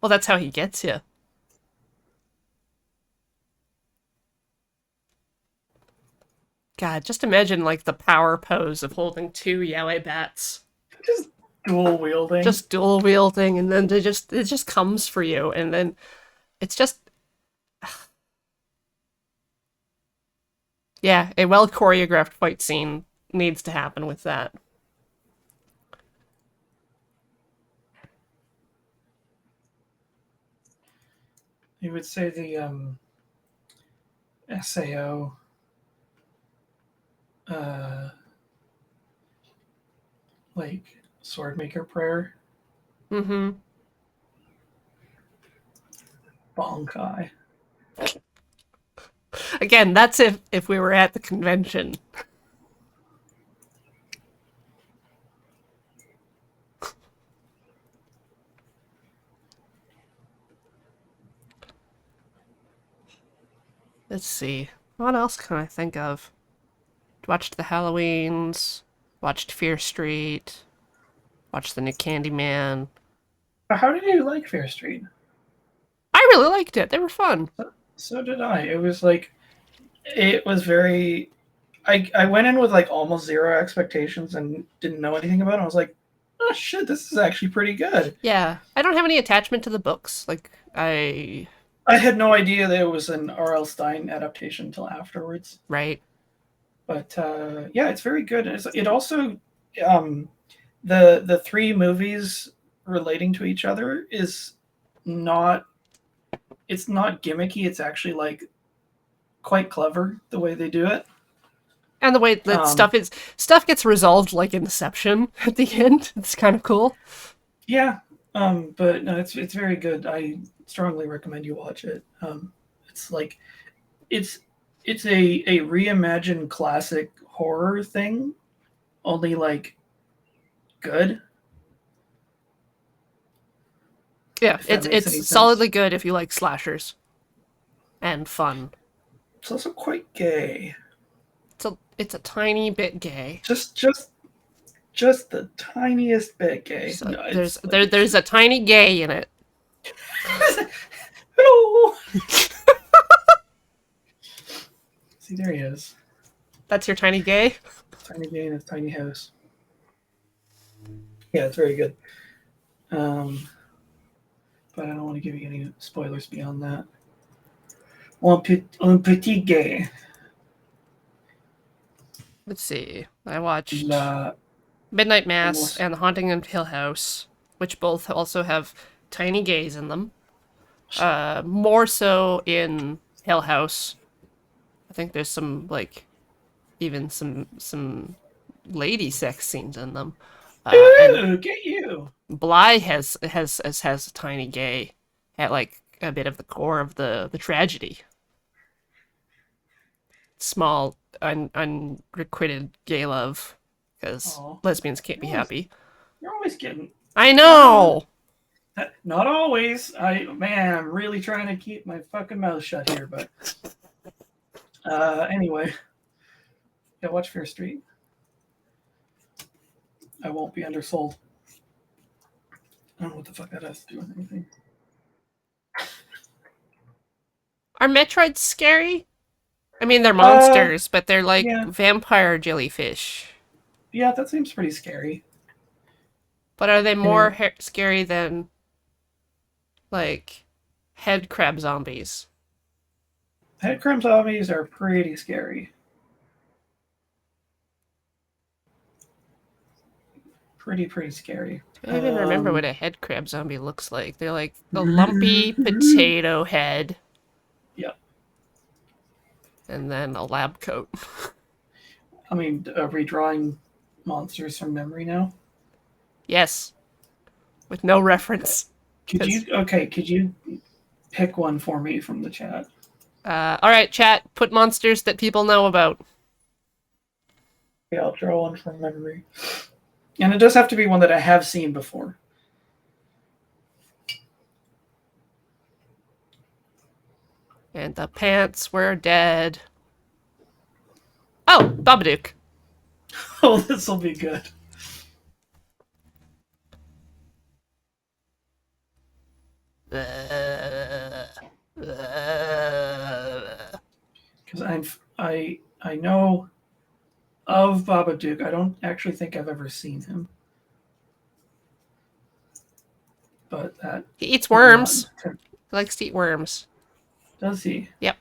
Well, that's how he gets you. God, just imagine like the power pose of holding two Yowie bats, Just dual wielding. just dual wielding, and then it just comes for you, and then it's just yeah, a well choreographed fight scene needs to happen with that. You would say the SAO like sword maker prayer Mm-hmm. Bonkai. Again, that's if we were at the convention. Let's see. What else can I think of? Watched the Halloweens, watched Fear Street, watched the new Candyman. How did you like Fair Street? I really liked it. They were fun. So did I. It was like it was very. I went in with like almost zero expectations and didn't know anything about it. I was like, oh shit, this is actually pretty good. Yeah, I don't have any attachment to the books. Like I, I had no idea that it was an R.L. Stein adaptation until afterwards. right? But yeah, it's very good. It also um, the three movies relating to each other is not it's not gimmicky. It's actually like quite clever the way they do it. And the way that Um, stuff gets resolved like Inception at the end. It's kind of cool. yeah, but no, it's very good. I strongly recommend you watch it. It's like it's it's a reimagined classic horror thing, only like good. Yeah, If that it's makes any it's sense. solidly good if you like slashers and fun. It's also quite gay. It's a tiny bit gay. Just the tiniest bit gay. So No, it's like there's a tiny gay in it. hello. See, there he is. That's your tiny gay. Tiny gay in his tiny house. Yeah, it's very good. Um, but I don't want to give you any spoilers beyond that. Un petit gay. Let's see. I watched La Midnight Mass homos. and The Haunting of Hill House, which both also have tiny gays in them. More so in Hill House. I think there's some like even some lady sex scenes in them. And Ooh, get you. Bly has a tiny gay at like a bit of the core of the tragedy. Small unrequited gay love because Oh, lesbians can't be you're always happy. you're always getting. I Uh, know. not always. I'm really trying to keep my fucking mouth shut here, but anyway, yeah, watch Fear Street. I won't be undersold. I don't know what the fuck that has to do with anything. Are Metroids scary? I mean, they're Uh, monsters, but they're like yeah, vampire jellyfish. yeah, that seems pretty scary. But are they I more mean, scary than like head crab zombies? headcrumb zombies are pretty scary. Pretty scary. I don't even remember what Um, a head crab zombie looks like. They're like a lumpy potato head yeah, and then a lab coat. I mean, redrawing monsters from memory now. Yes, with no reference. Could you? Because, Okay, could you pick one for me from the chat? all right, chat, put monsters that people know about. Yeah, I'll draw one from memory, and it does have to be one that I have seen before. And the pants were dead. Oh, Babadook. Oh, this will be good. Because I know of Babadook. I don't actually think I've ever seen him, but that He eats would not. worms. He likes to eat worms. Does he? Yep.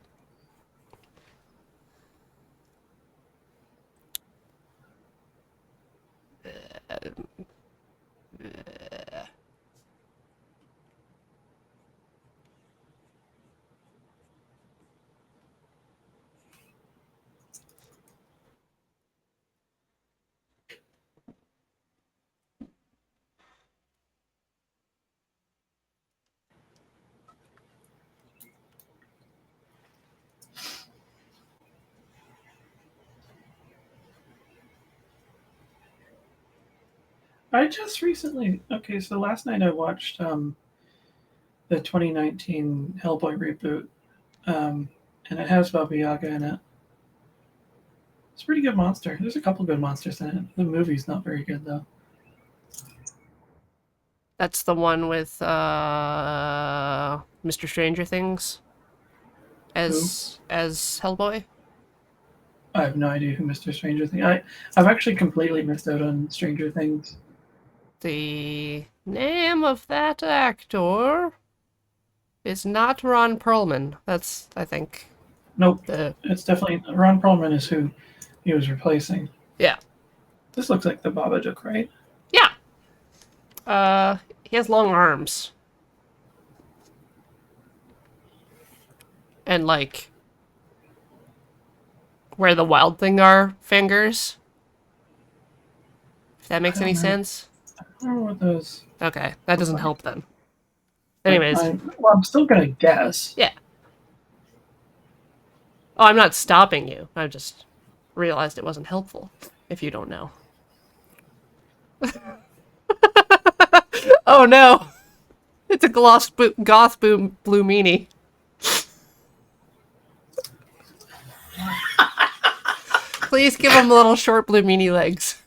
I just recently. Okay, so last night I watched the 2019 Hellboy reboot, um, and it has Baba Yaga in it. It's a pretty good monster. There's a couple good monsters in it. The movie's not very good though. That's the one with Mr. Stranger Things Who? as Hellboy. I have no idea who Mr. Stranger Things. I've actually completely missed out on Stranger Things. The name of that actor is not Ron Perlman. That's, I think, Nope, the it's definitely Ron Perlman is who he was replacing. yeah. This looks like the Babadook, right? Yeah. He has long arms and like where the Wild Thing are fingers. If that I makes any don't know. sense. I don't know what those Okay, that look doesn't like. help then. But Anyways, I'm still gonna guess. yeah. Oh, I'm not stopping you. I just realized it wasn't helpful if you don't know. Oh no! It's a goth blue meanie. Please give him little short blue meanie legs.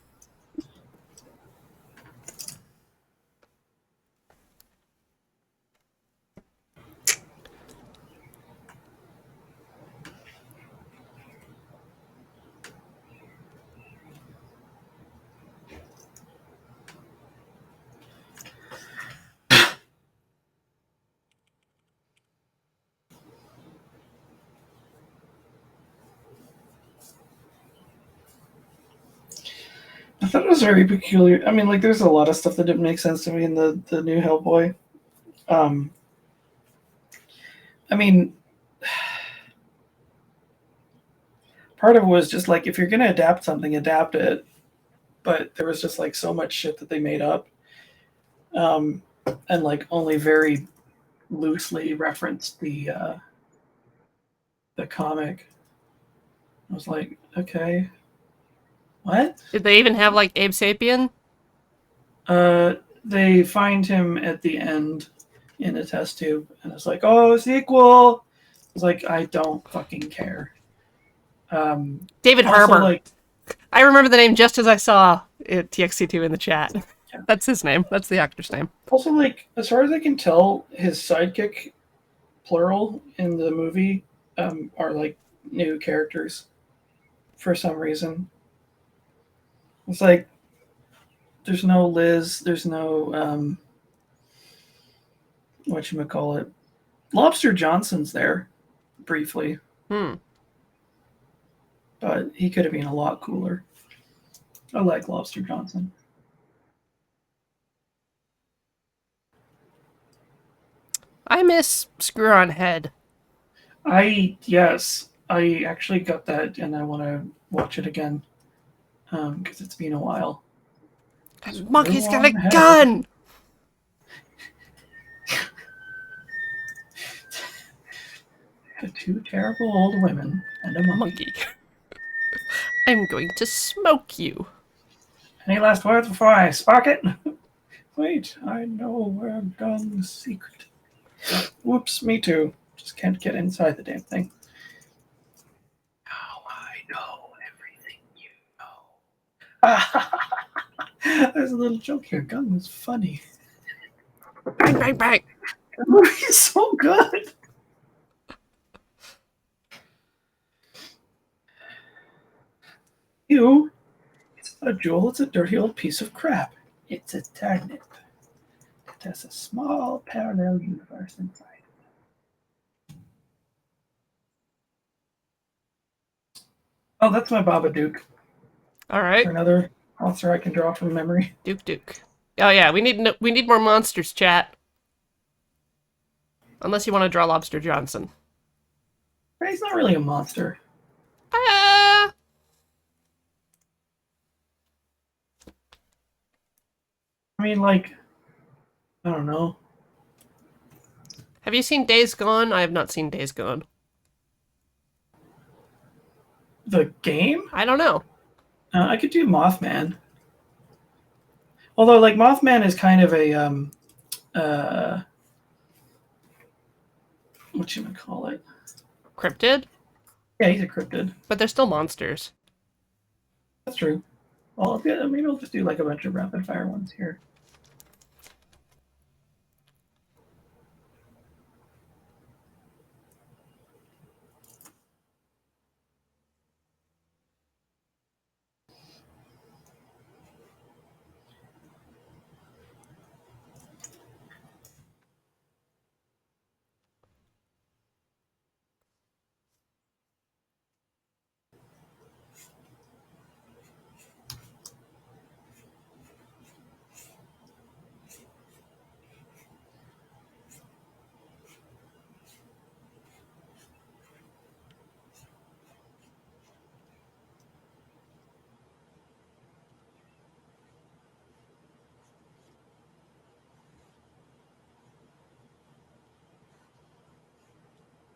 I thought it was very peculiar. I mean, like, there's a lot of stuff that didn't make sense to me in the new Hellboy. Um, I mean, part of it was just like if you're gonna adapt something, adapt it. But there was just like so much shit that they made up, um, and like only very loosely referenced the comic. I was like, okay, what? Did they even have like Abe Sapien? Uh, they find him at the end in a test tube, and it's like, oh, sequel. It's like I don't fucking care. David Also, Harbour. like, I remember the name just as I saw it, TXT2 in the chat. yeah. That's his name. That's the actor's name. Also, like, as far as I can tell, his sidekick, plural, in the movie, are like new characters for some reason. It's like there's no Liz, there's no what you call it. Lobster Johnson's there briefly, Hmm. but he could have been a lot cooler. I like Lobster Johnson. I miss Screw on Head. I actually got that, and I want to watch it again because it's been a while. That Screw monkey's got a on head. gun! Two terrible old women and a monkey. Monkey. I'm going to smoke you. Any last words before I spark it? Wait, I know where I've done the secret. Whoops, me too. Just can't get inside the damn thing. Now I know everything you know. There's a little joke here. Gun was funny. Bang, bang, bang. The movie is so good. You, it's not a jewel, it's a dirty old piece of crap. It's a turnip. It has a small parallel universe inside. Oh, that's my Babadook. All Is right. there another monster I can draw from memory? Duke Duke. Oh yeah, we need more monsters, chat. Unless you want to draw Lobster Johnson. He's not really a monster. Ah! I mean, like, I don't know. Have you seen Days Gone? I have not seen Days Gone. The game? I don't know. I could do Mothman. Although, like, Mothman is kind of a uh, what you call it? Cryptid, Yeah, he's a cryptid. but they're still monsters. That's true. Well, yeah, maybe we'll just do like a bunch of rapid fire ones here.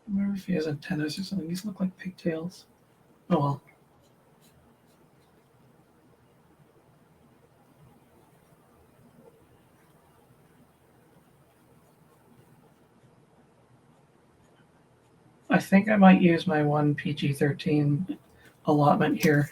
I wonder if he has antennas or something. These look like pigtails. Oh well. I think I might use my one PG-13 allotment here.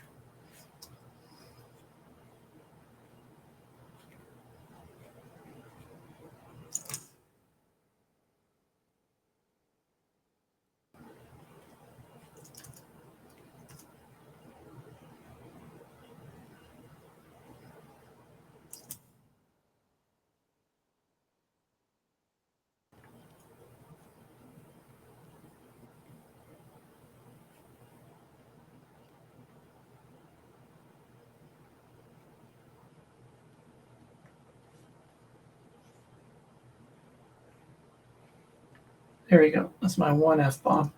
There we go. That's my one F-bomb.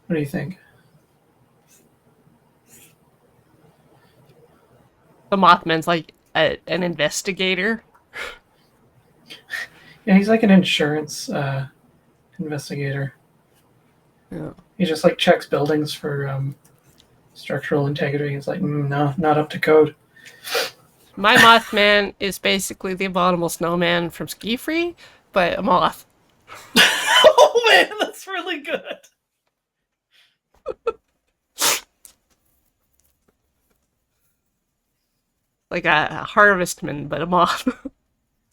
What do you think? The Mothman's like an investigator. Yeah, he's like an insurance investigator. Yeah. He just like checks buildings for structural integrity. He's like, no, not up to code. My Mothman is basically the abominable snowman from Ski Free, but a moth. Oh man, that's really good. Like a harvestman, but a moth.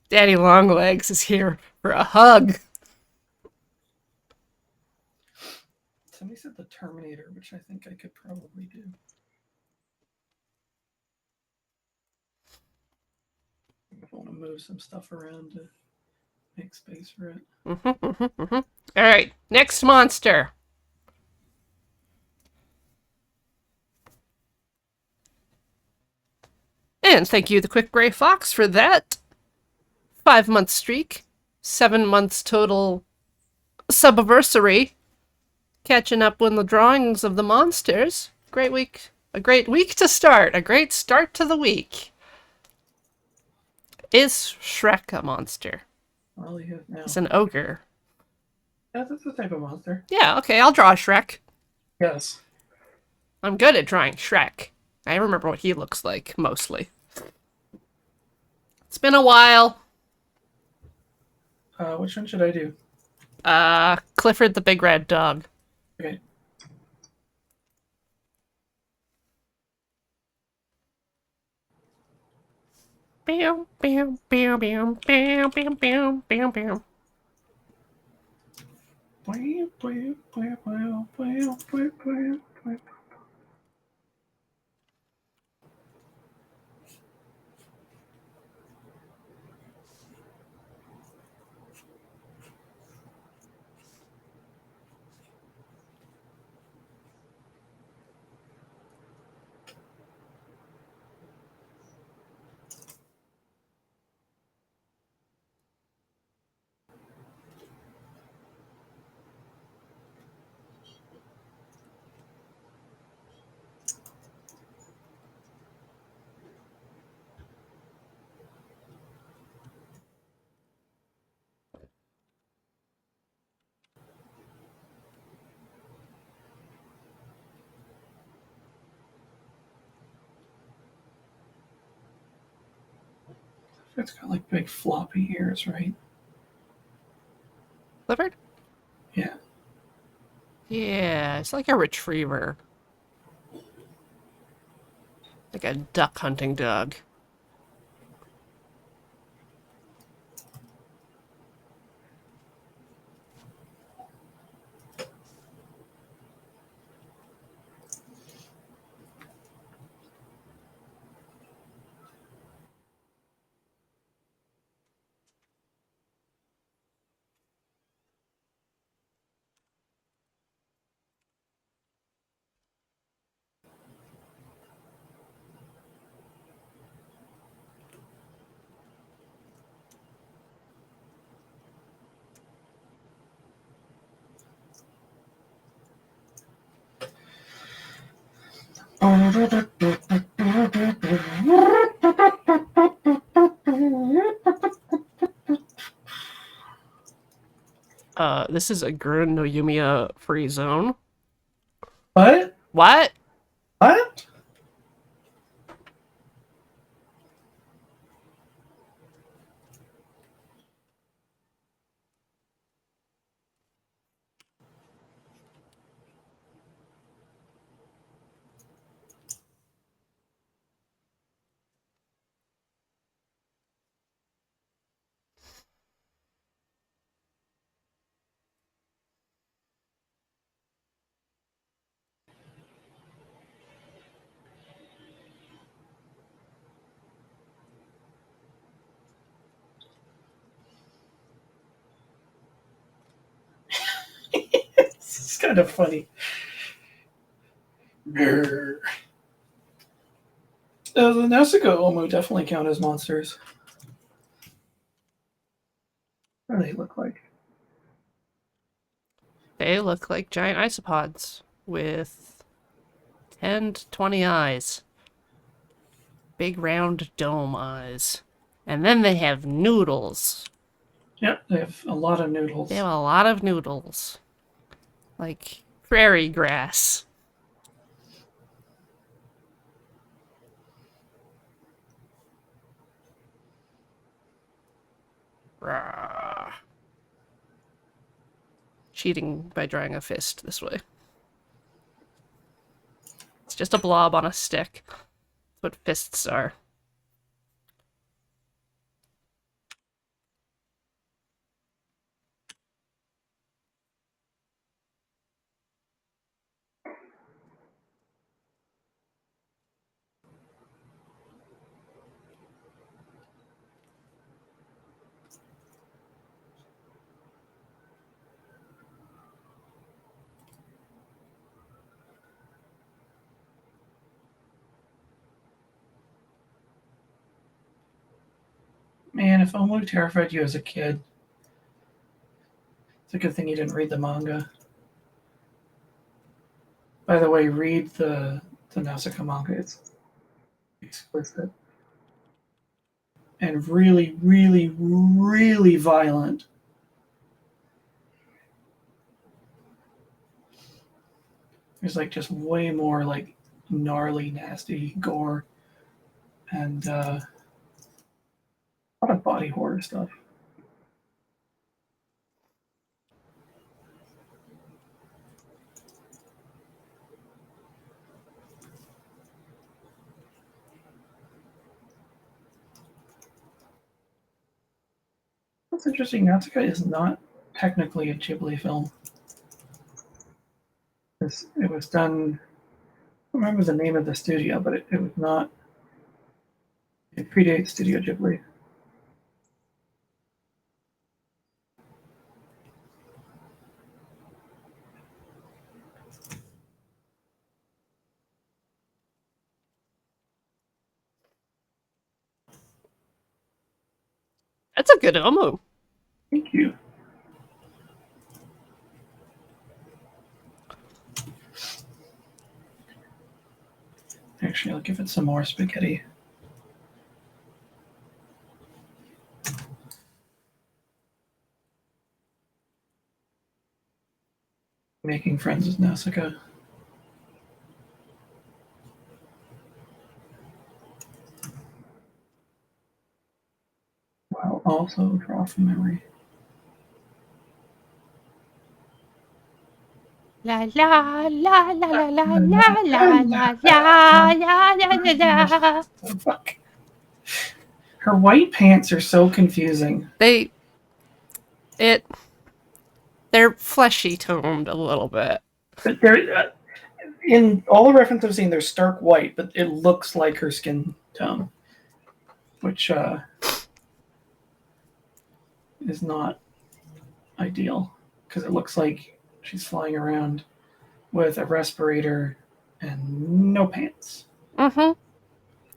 Daddy Longlegs is here for a hug. Somebody said the Terminator, which I think I could probably do. I want to move some stuff around to make space for it. All right, next monster. And thank you, the Quick Gray Fox, for that 5-month streak. 7 months total subiversary. Catching up on the drawings of the monsters. Great week. A great week to start. A great start to the week. Is Shrek a monster? Well, he is now. He's an ogre. Yeah, that's the type of monster. Yeah, okay, I'll draw Shrek. Yes. I'm good at drawing Shrek. I remember what he looks like, mostly. It's been a while. Which one should I do? Clifford the Big Red Dog. Okay. Bam, bam, bam, bam, bam, bam, bam, bam, bam. It's got like big floppy ears, right? Clifford? Yeah. Yeah, it's like a retriever. Like a duck hunting dog. This is a Gurren no Yumiya free zone. What? What? What? This is kind of funny. Grr. The Nausicaa Omu definitely count as monsters. What do they look like? They look like giant isopods with 10 to 20 eyes. Big round dome eyes. And then they have noodles. Yep, they have a lot of noodles. They have a lot of noodles. Like prairie grass. Rah. Cheating by drawing a fist this way. It's just a blob on a stick. That's what fists are. Man, if Omu terrified you as a kid, it's a good thing you didn't read the manga. By the way, read the Nausicaa manga. It's explicit and really, really, really violent. There's like just way more like gnarly, nasty gore and a lot of body horror stuff. That's interesting. Nausicaa is not technically a Ghibli film. It was done. I don't remember the name of the studio, but it was not. It predates Studio Ghibli. That's a good Omu. Thank you. Actually, I'll give it some more spaghetti. Making friends with Nausicaa. also draw from memory. La la la la la la la la la la la la. Oh, fuck. Her white pants are so confusing. They're fleshy toned a little bit. But they're in all the references I've seen, they're stark white, but it looks like her skin tone, which is not ideal because it looks like she's flying around with a respirator and no pants. Mm-hmm.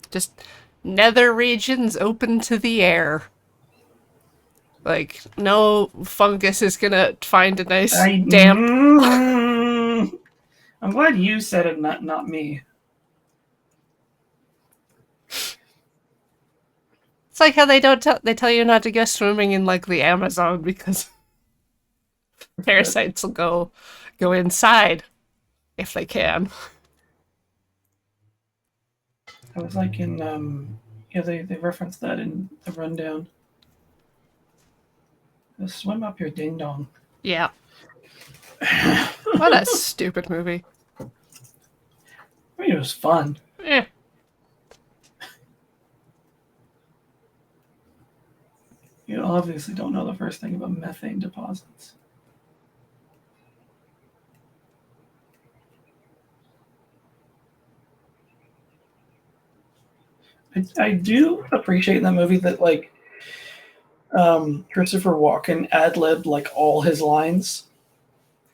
Just nether regions open to the air. Like, no fungus is gonna find a nice damp. I'm glad you said it, not me. It's like how they tell you not to go swimming in like the Amazon because parasites will go inside if they can. I was like in they referenced that in the rundown. Swim up your ding dong. Yeah. What a stupid movie. I mean, it was fun. Eh. You obviously don't know the first thing about methane deposits. I do appreciate in that movie that like Christopher Walken ad-libbed like all his lines.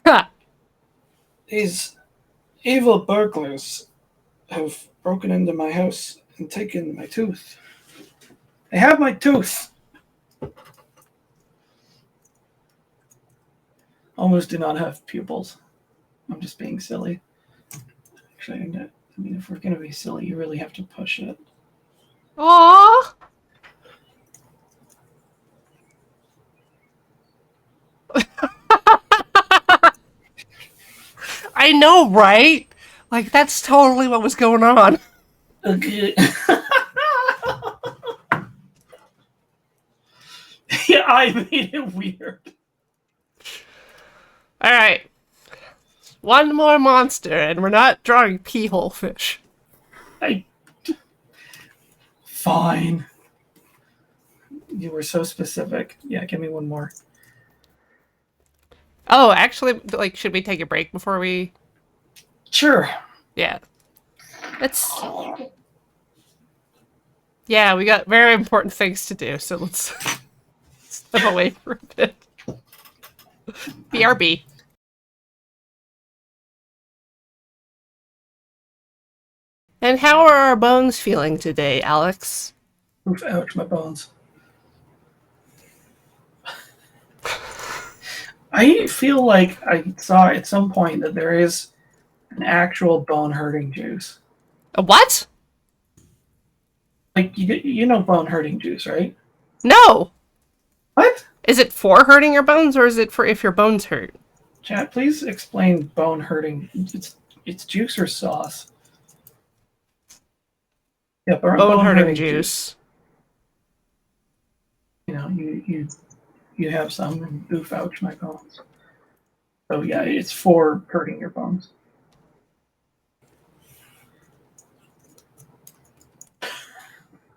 Ha! These evil burglars have broken into my house and taken my tooth. They have my tooth. Almost do not have pupils. I'm just being silly. Actually, I mean, if we're going to be silly, you really have to push it. Aww. I know, right? Like, that's totally what was going on. Okay. Yeah, I made it weird. Alright. One more monster, and we're not drawing pee hole fish. Fine. You were so specific. Yeah, give me one more. Oh, actually, like, should we take a break before we... Sure. Yeah. Let's... Yeah, we got very important things to do, so let's step away for a bit. BRB. And how are our bones feeling today, Alex? Oof, ouch, my bones. I feel like I saw at some point that there is an actual bone hurting juice. A what? Like you know bone hurting juice, right? No! What? Is it for hurting your bones, or is it for if your bones hurt? Chat, please explain bone hurting. It's juice or sauce. Yeah, Bone hurting juice. You know, you have some and oof, ouch, my bones. So yeah, it's for hurting your bones.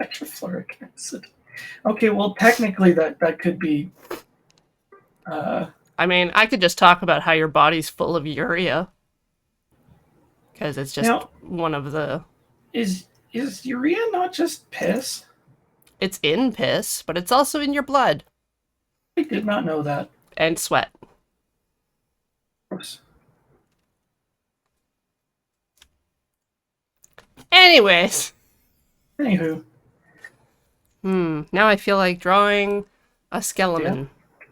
Hydrofluoric acid. Okay, well, technically that could be. I mean, I could just talk about how your body's full of urea. Because it's just one of the... Is urea not just piss? It's in piss, but it's also in your blood. I did not know that. And sweat. Gross. Anyways. Anywho. Now I feel like drawing a skeleton. Yeah.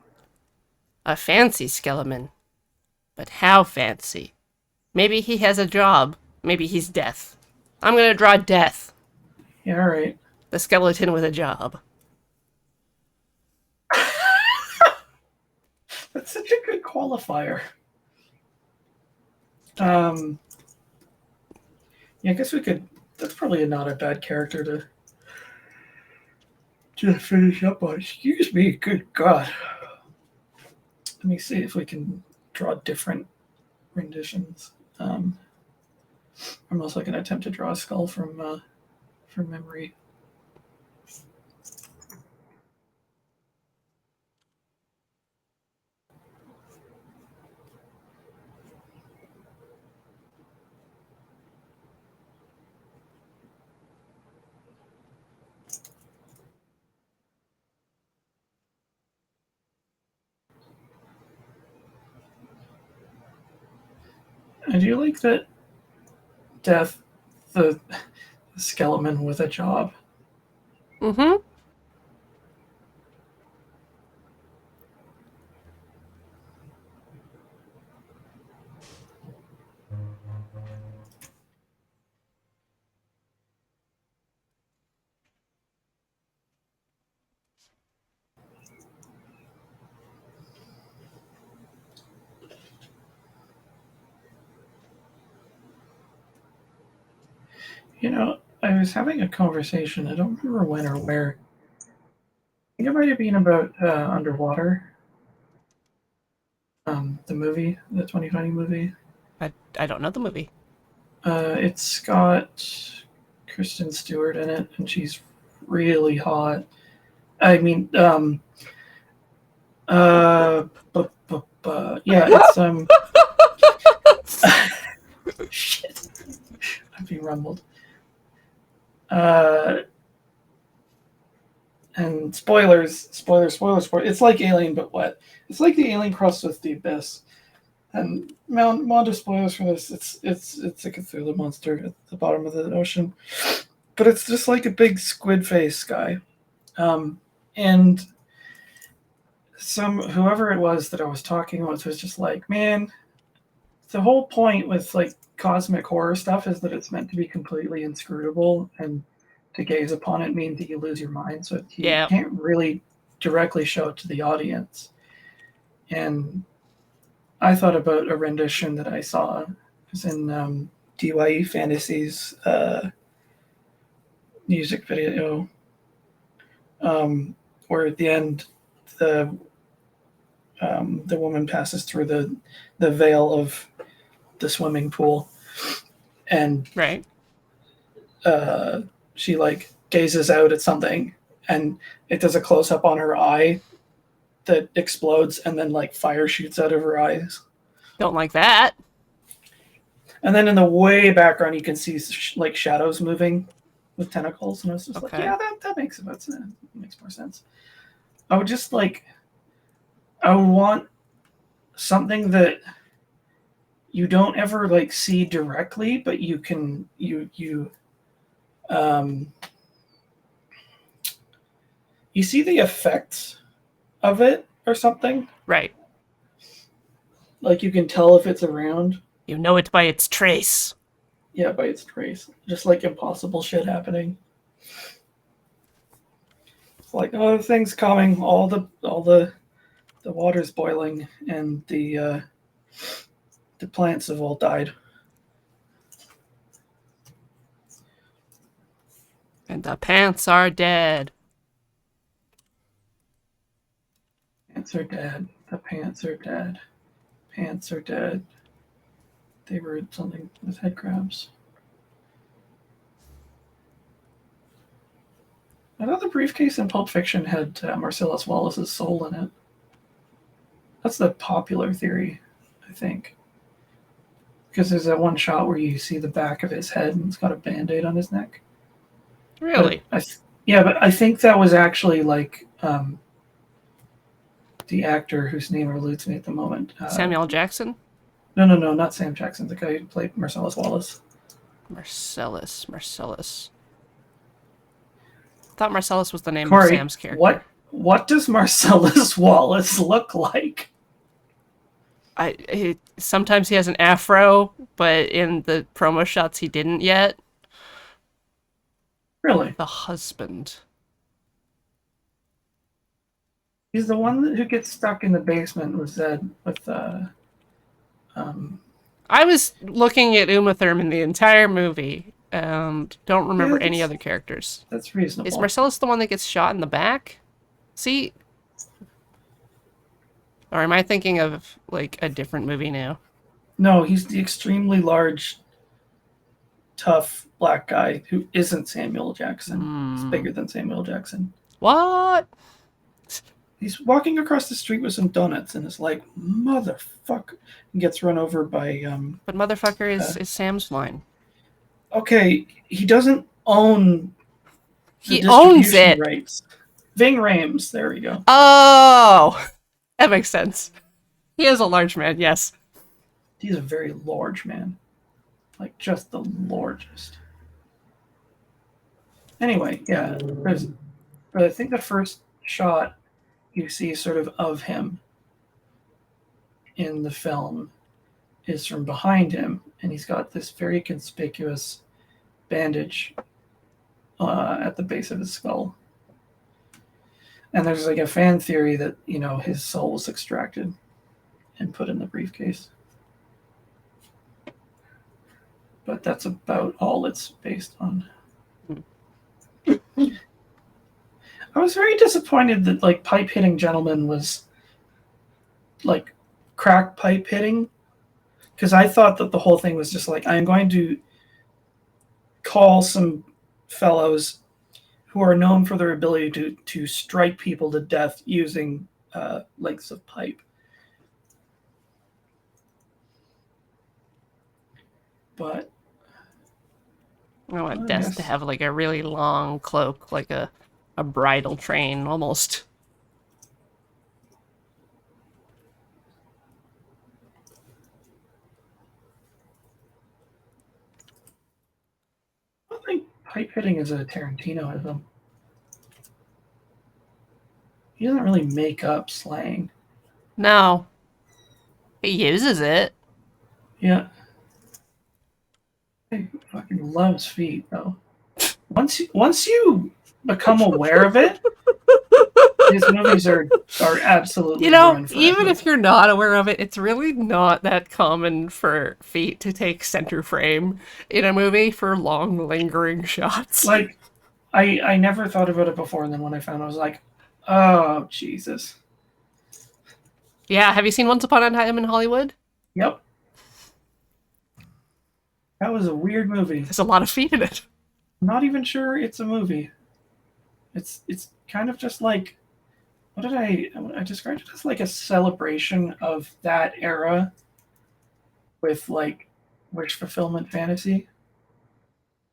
A fancy skeleton. But how fancy? Maybe he has a job. Maybe he's Death. I'm gonna draw Death. Yeah, alright. The skeleton with a job. That's such a good qualifier. Yeah, I guess we could. That's probably not a bad character to finish up on. Excuse me, good God. Let me see if we can draw different renditions. I'm also going to attempt to draw a skull from memory. I do like that Death, the skeleton with a job. Mm-hmm. You know, I was having a conversation. I don't remember when or where. I think it might have been about Underwater, the movie, the 2020 movie. I don't know the movie. It's got Kristen Stewart in it, and she's really hot. I mean, yeah, it's shit. I'm being rumbled. And spoilers. It's like Alien but wet. It's like the Alien crossed with the Abyss. And amount of spoilers for this. It's a Cthulhu monster at the bottom of the ocean, but it's just like a big squid face guy. And whoever it was that I was talking with was just like, man, the whole point with like cosmic horror stuff is that it's meant to be completely inscrutable, and to gaze upon it means that you lose your mind. So you Yeah. can't really directly show it to the audience. And I thought about a rendition that I saw. It was in DYE Fantasies music video, where at the end the woman passes through the veil of the swimming pool, and Right. she like gazes out at something, and it does a close up on her eye that explodes, and then like fire shoots out of her eyes. Don't like that. And then in the way background, you can see like shadows moving with tentacles, and I was just like, Okay. yeah, that makes sense. That makes more sense. I would just like, I would want something that you don't ever like see directly, but you can um, you see the effects of it or something. Right. Like you can tell if it's around. You know it by its trace. Yeah, by its trace. Just like impossible shit happening. It's like, oh, the thing's coming. All the water's boiling, and the plants have all died. And the pants are dead. Pants are dead. The pants are dead. Pants are dead. They were something with head crabs. I thought the briefcase in Pulp Fiction had Marcellus Wallace's soul in it. That's the popular theory, I think. Because there's that one shot where you see the back of his head and it's got a band-aid on his neck. Really? But I think that was actually like the actor whose name eludes me at the moment. Samuel Jackson? No, not Sam Jackson. The guy who played Marcellus Wallace. Marcellus. I thought Marcellus was the name Corey, of Sam's character. What does Marcellus Wallace look like? Sometimes he has an afro, but in the promo shots he didn't yet. Really? The husband. He's the one who gets stuck in the basement with Zed with I was looking at Uma Thurman the entire movie, and don't Yeah, remember any other characters. that's Is reasonable. Marcellus the one that gets shot in the back? See, or am I thinking of like a different movie now? No, he's the extremely large, tough black guy who isn't Samuel Jackson. He's Hmm. bigger than Samuel Jackson. What? He's walking across the street with some donuts and is like, motherfucker. And gets run over by But motherfucker uh, is Sam's line. okay, he doesn't own the He owns distribution it. rights. Ving Rhames, there we go. Oh, that makes sense. He is a large man. Yes. He's a very large man. Like just the largest. Anyway, yeah. But I think the first shot you see sort of him in the film is from behind him, and he's got this very conspicuous bandage at the base of his skull. And there's like a fan theory that, you know, his soul was extracted and put in the briefcase. But that's about all it's based on. I was very disappointed that like Pipe Hitting Gentleman was like crack pipe hitting, because I thought that the whole thing was just like, I'm going to call some fellows who are known for their ability to strike people to death using lengths of pipe. But I want I Death to guess have like a really long cloak, like a bridal train almost. I think pipe hitting is a Tarantinoism. He doesn't really make up slang. No, he uses it. Yeah, he fucking loves feet though. Once you become aware of it, these movies are You absolutely know, ruined even forever. if you're not aware of it, it's really not that common for feet to take center frame in a movie for long, lingering shots. Like I never thought about it before, and then when I found it, I was like, oh Jesus. Yeah, have you seen Once Upon a Time in Hollywood? Yep, that was a weird movie. There's a lot of feet in it. I'm not even sure it's a movie. It's kind of just like, what did I described it as like a celebration of that era with like wish fulfillment fantasy,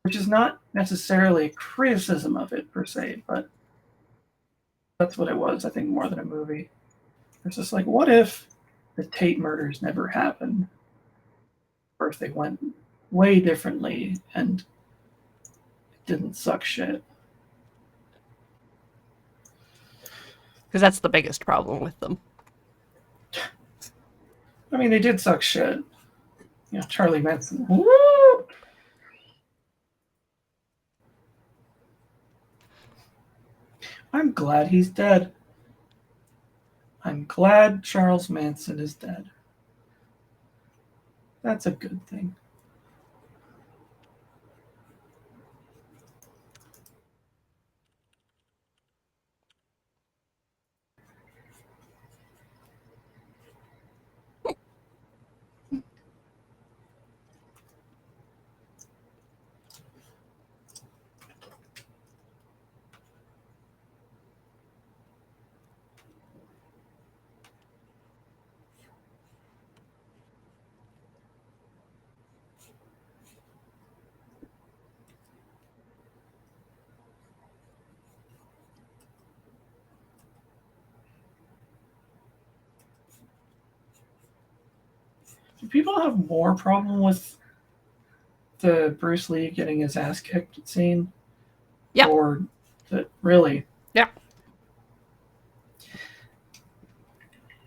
which is not necessarily a criticism of it per se, but that's what it was. I think more than a movie. It's just like, what if the Tate murders never happened, or if they went way differently and it didn't suck shit? Because that's the biggest problem with them. I mean, they did suck shit. You know, Charlie Manson. Woo! I'm glad he's dead. I'm glad Charles Manson is dead. That's a good thing. Do people have more problem with the Bruce Lee getting his ass kicked scene? Yeah, Or that really? yeah.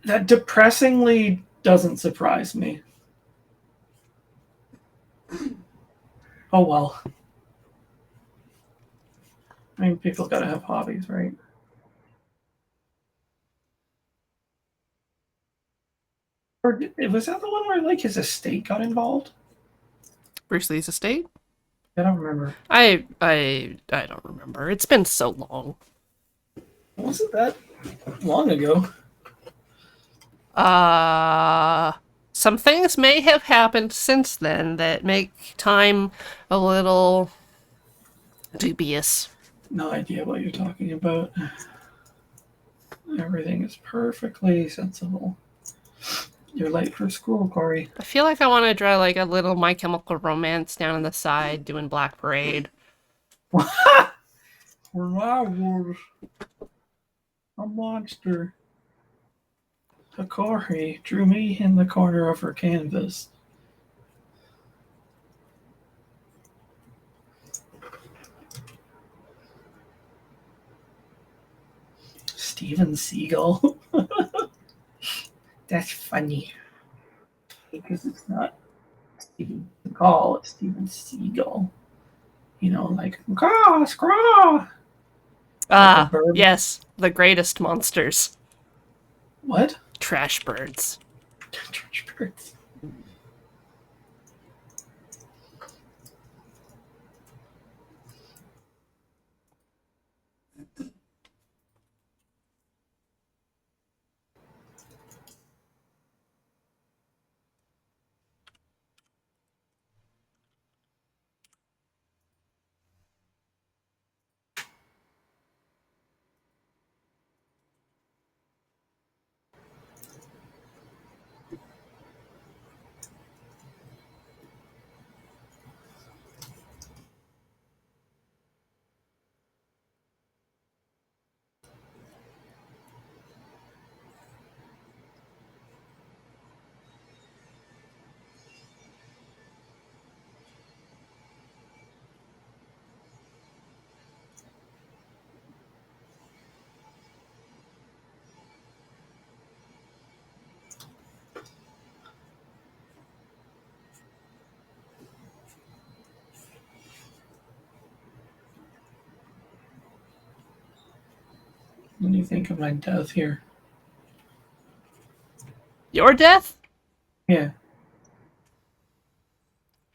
That depressingly doesn't surprise me. Oh well. I mean, people gotta have hobbies, right? Or was that the one where like his estate got involved? Bruce Lee's estate? I don't remember. I don't remember. It's been so long. Wasn't that long ago? Uh, some things may have happened since then that make time a little dubious. No idea what you're talking about. Everything is perfectly sensible. You're late for school, Corey. I feel like I want to draw like a little My Chemical Romance down on the side doing Black Parade. When I was a monster, Hikari drew me in the corner of her canvas. Steven Seagal. That's funny. Because it's not Steven Seagal, it's Steven Seagal. You know, like, caw, scraw. Like a Ah, bird. yes, the greatest monsters. What? Trash birds. Trash birds. What do you think of my death here? Your death? Yeah.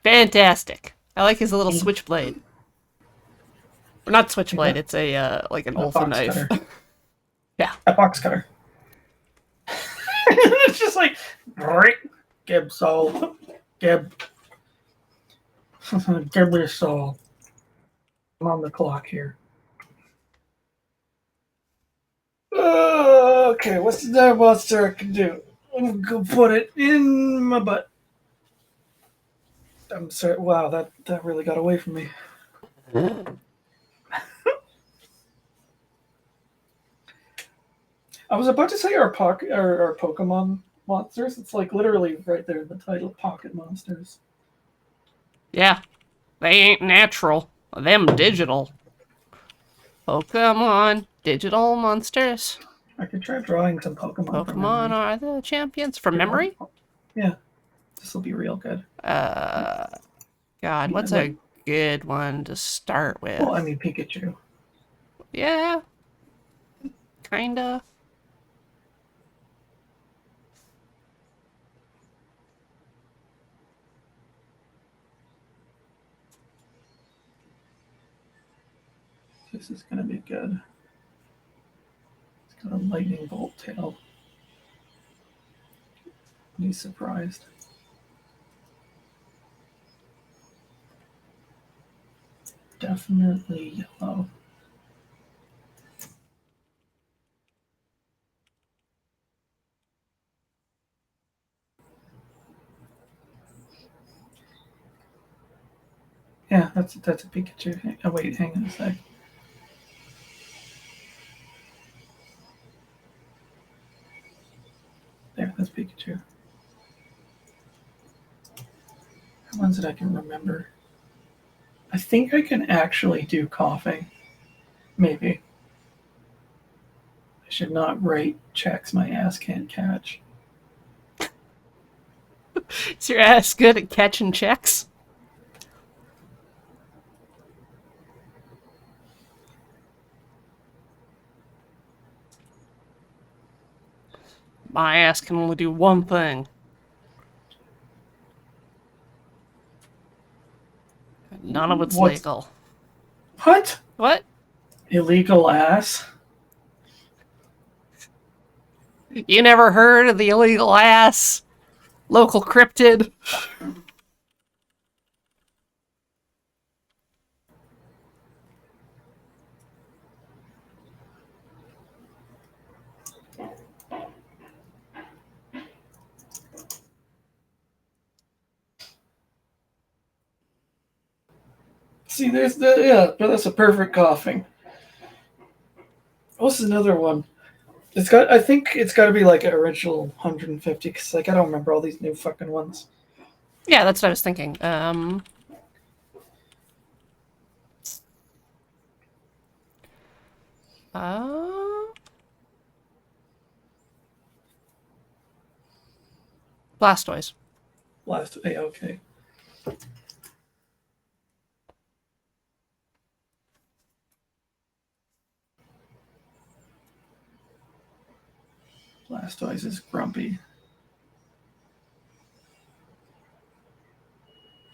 Fantastic. I like his little switchblade. Or not switchblade, Yeah. it's a like an A Olfa box knife. cutter. Yeah. A box cutter. It's just like, Gib soul. Gib. Give me a soul. I'm on the clock here. Okay, what's the monster I can do? I'm gonna put it in my butt. I'm sorry. Wow, that really got away from me. I was about to say our Pokemon monsters. It's like literally right there in the title, Pocket Monsters. Yeah. They ain't natural. Them digital. Pokemon, digital monsters. I could try drawing some Pokemon from Pokemon memory. are the champions from Here, memory? yeah, this will be real good. Uh, God, Yeah, what's like, a good one to start with? well, I mean Pikachu. Yeah, kinda. This is gonna be good. It's got a lightning bolt tail. He's surprised. Definitely yellow. Yeah, that's a Pikachu. Oh wait, hang on a sec. There, that's Pikachu. Ones that I can remember. I think I can actually do coughing. Maybe. I should not write checks my ass can't catch. Is your ass good at catching checks? My ass can only do one thing. None of it's What's legal. what? What? Illegal ass? You never heard of the illegal ass? Local cryptid? See, there's the yeah, but that's a perfect coughing. What's another one? It's got. I think it's got to be like an original 150 because like I don't remember all these new fucking ones. Yeah, that's what I was thinking. Uh, Blastoise. Last. Hey, okay. Blastoise is grumpy,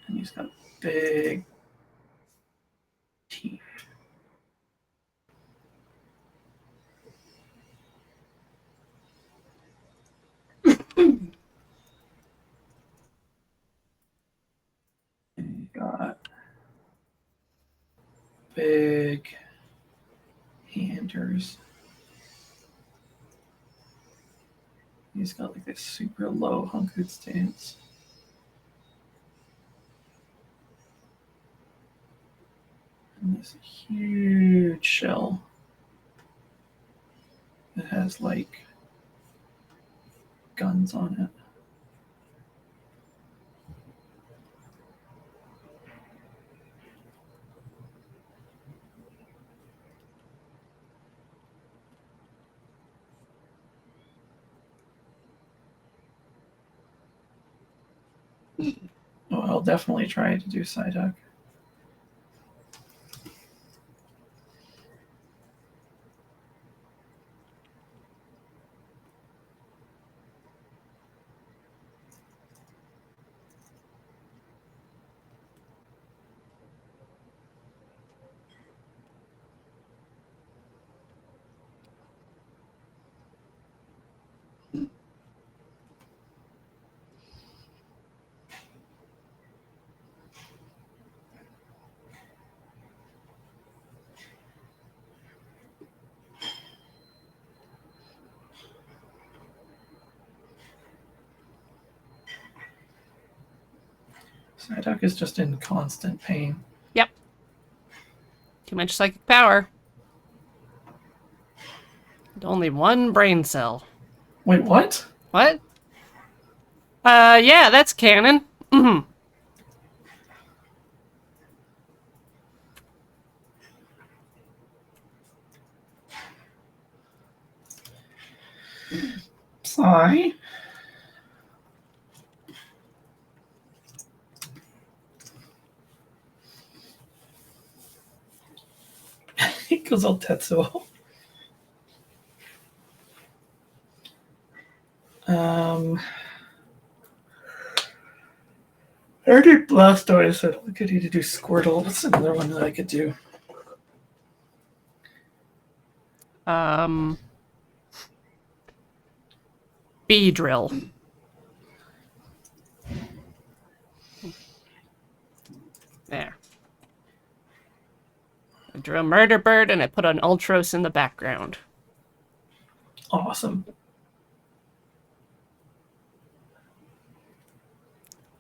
and he's got big teeth. And he got big handers. He's got like this super low hunkered stance. And this huge shell that has like guns on it. Oh, I'll definitely try to do Psyduck. Psyduck is just in constant pain. Yep. Too much psychic power. And only one brain cell. Wait, what? What? Yeah, that's canon. Psy? He goes all Tetsuo. I already did Blastoise, so I don't think I need to do Squirtle. What's another one that I could do? Beedrill. There. I drew a murder bird and I put an Ultros in the background. Awesome.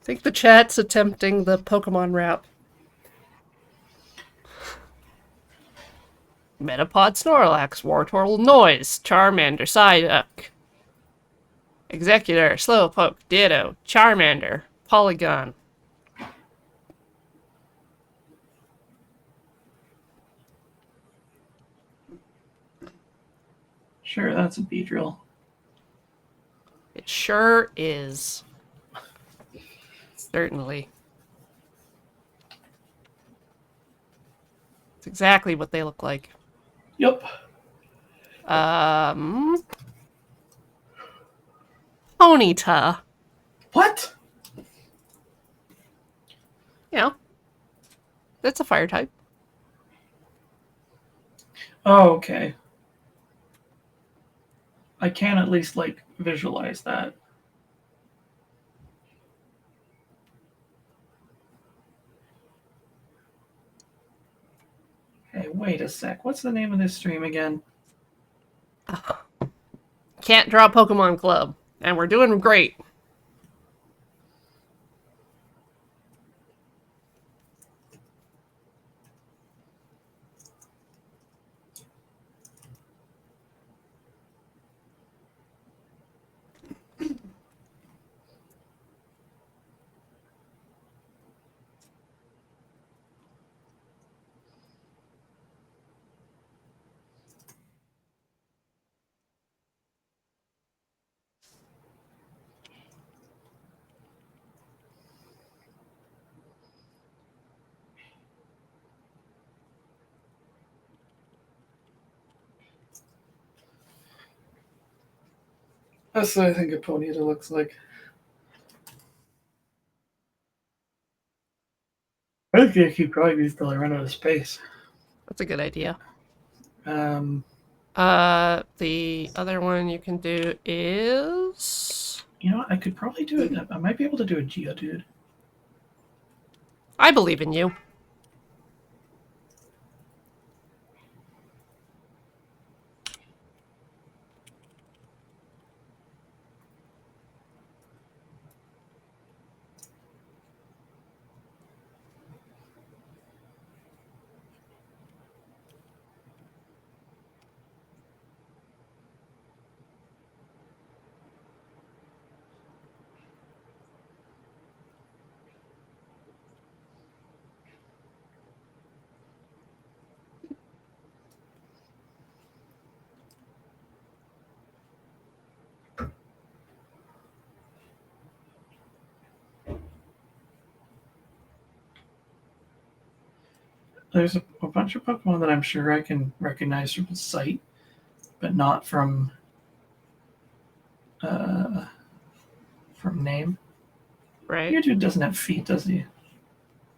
I think the chat's attempting the Pokemon rap. Metapod, Snorlax, Wartortle, Noise, Charmander, Psyduck, Executor, Slowpoke, Ditto, Charmander, Polygon. Sure, that's a Beedrill. It sure is. Certainly. It's exactly what they look like. Yep. Ponyta. What? You know, That's a fire type. Oh, okay. I can at least like visualize that. Hey, wait a sec. What's the name of this stream again? Can't draw Pokemon Club, and we're doing great. That's what I think a Ponyta looks like. I think I keep drawing these till I run out of space. That's a good idea. Um, The other one you can do is. you know what? I could probably do it. I might be able to do a Geodude. I believe in you. There's a bunch of Pokemon that I'm sure I can recognize from sight, but not uh, from name. Right? Geodude doesn't have feet, does he?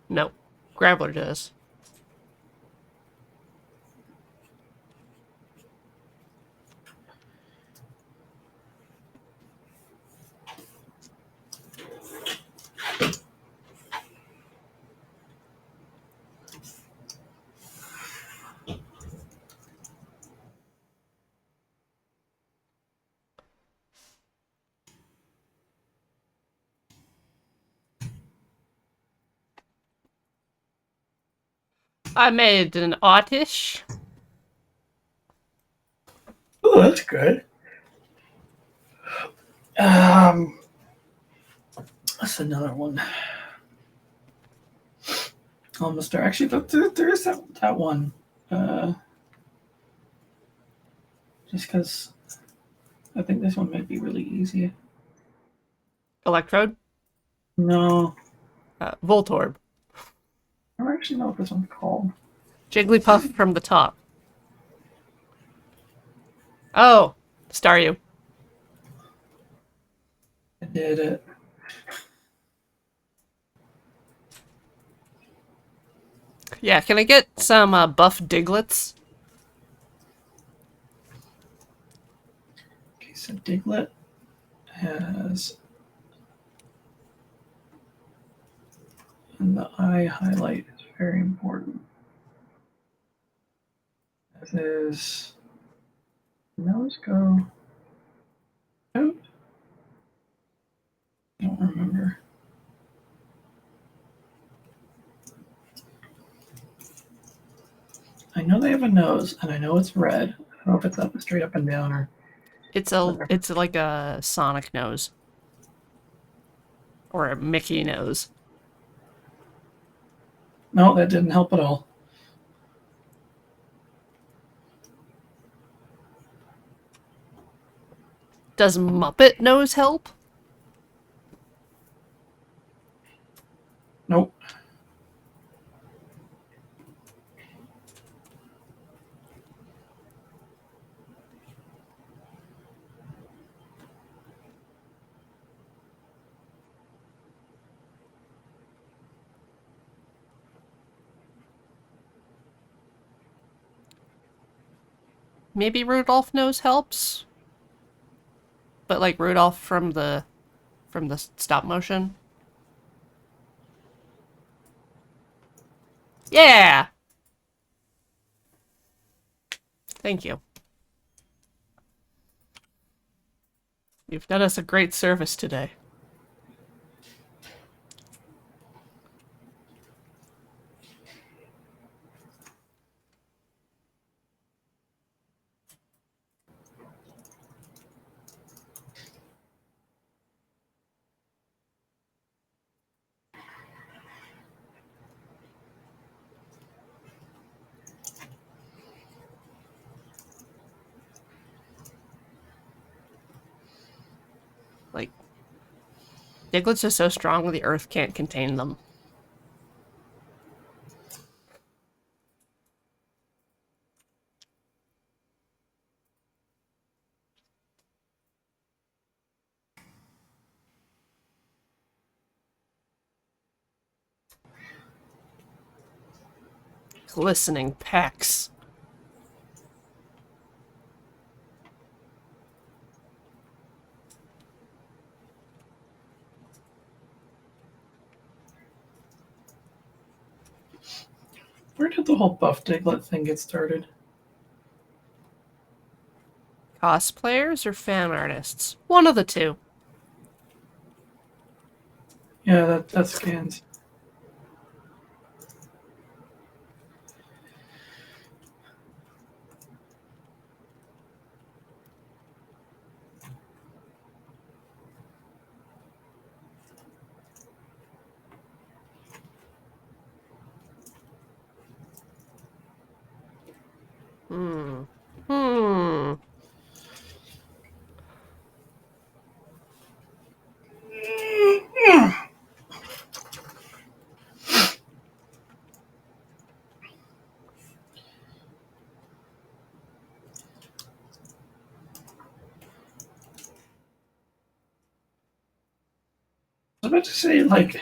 No. Graveler does. I made an Oddish. Oh, that's good. Um, that's another one. Almost there. Actually, there is that one. Just because I think this one might be really easy. Electrode. No, Voltorb. I don't actually know what this one's called. Jigglypuff from the top. Oh, Staryu. I did it. Yeah, can I get some buff Diglets? Okay, so Diglett has, and the eye highlight is very important. As is nose go out. I don't remember. I know they have a nose, and I know it's red. I don't know if it's up straight up and down or whatever. It's like a Sonic nose. Or a Mickey nose. No, that didn't help at all. Does Muppet nose help? Nope. Maybe Rudolph Knows helps, but like Rudolph from the stop motion. Yeah. Thank you. You've done us a great service today. Like, Diglets are so strong the earth can't contain them. Glistening pecs. Where did the whole Buff Diglett thing get started? Cosplayers or fan artists? One of the two. Yeah, that scans. Hmm. Hmm. I was about to say, like,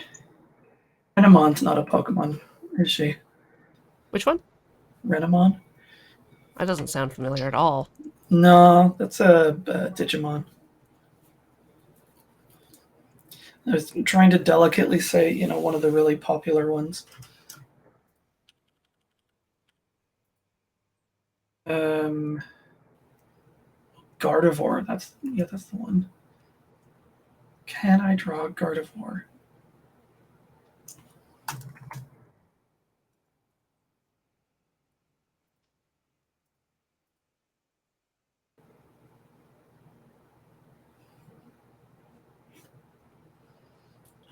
Renamon's not a Pokemon, is she? Which one? Renamon? That doesn't sound familiar at all. No, that's a Digimon. I was trying to delicately say, one of the really popular ones. Um, Gardevoir. That's the one. Can I draw Gardevoir?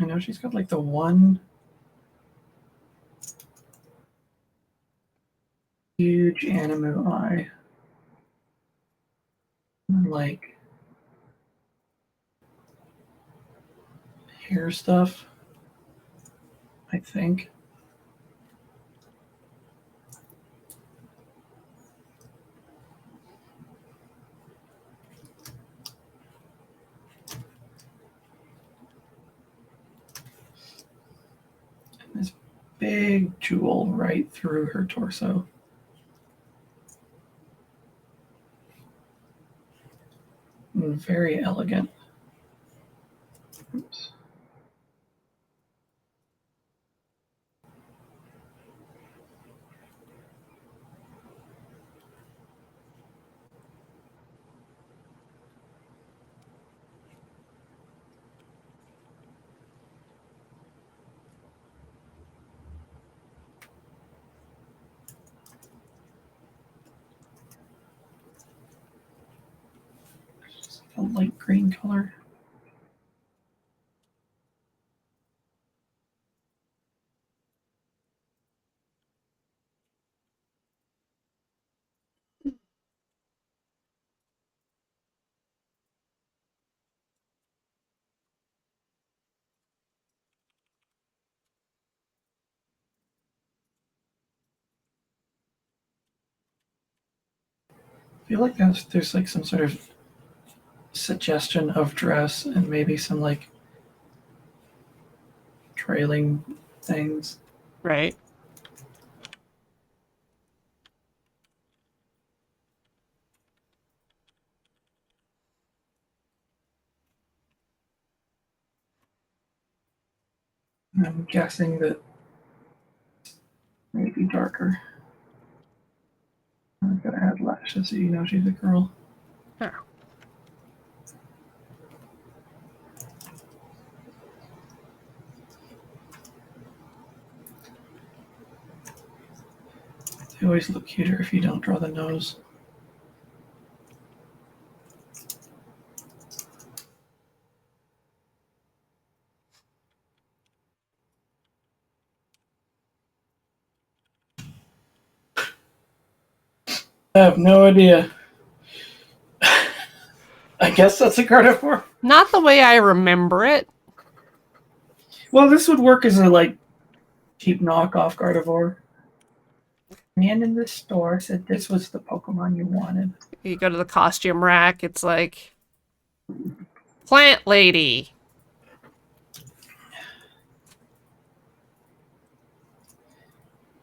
I know she's got like the one huge Animu eye. Like hair stuff, I think. And this big jewel right through her torso. And very elegant. Oops. Just like a light green color. I feel like there's like some sort of suggestion of dress and maybe some like trailing things. Right. I'm guessing that maybe darker. I'm gonna add lashes so you know she's a girl. Huh. They always look cuter if you don't draw the nose. I have no idea. I guess that's a Gardevoir. Not the way I remember it. Well, this would work as a cheap knockoff Gardevoir. Man in the store said this was the Pokemon you wanted. You go to the costume rack, it's like Plant Lady.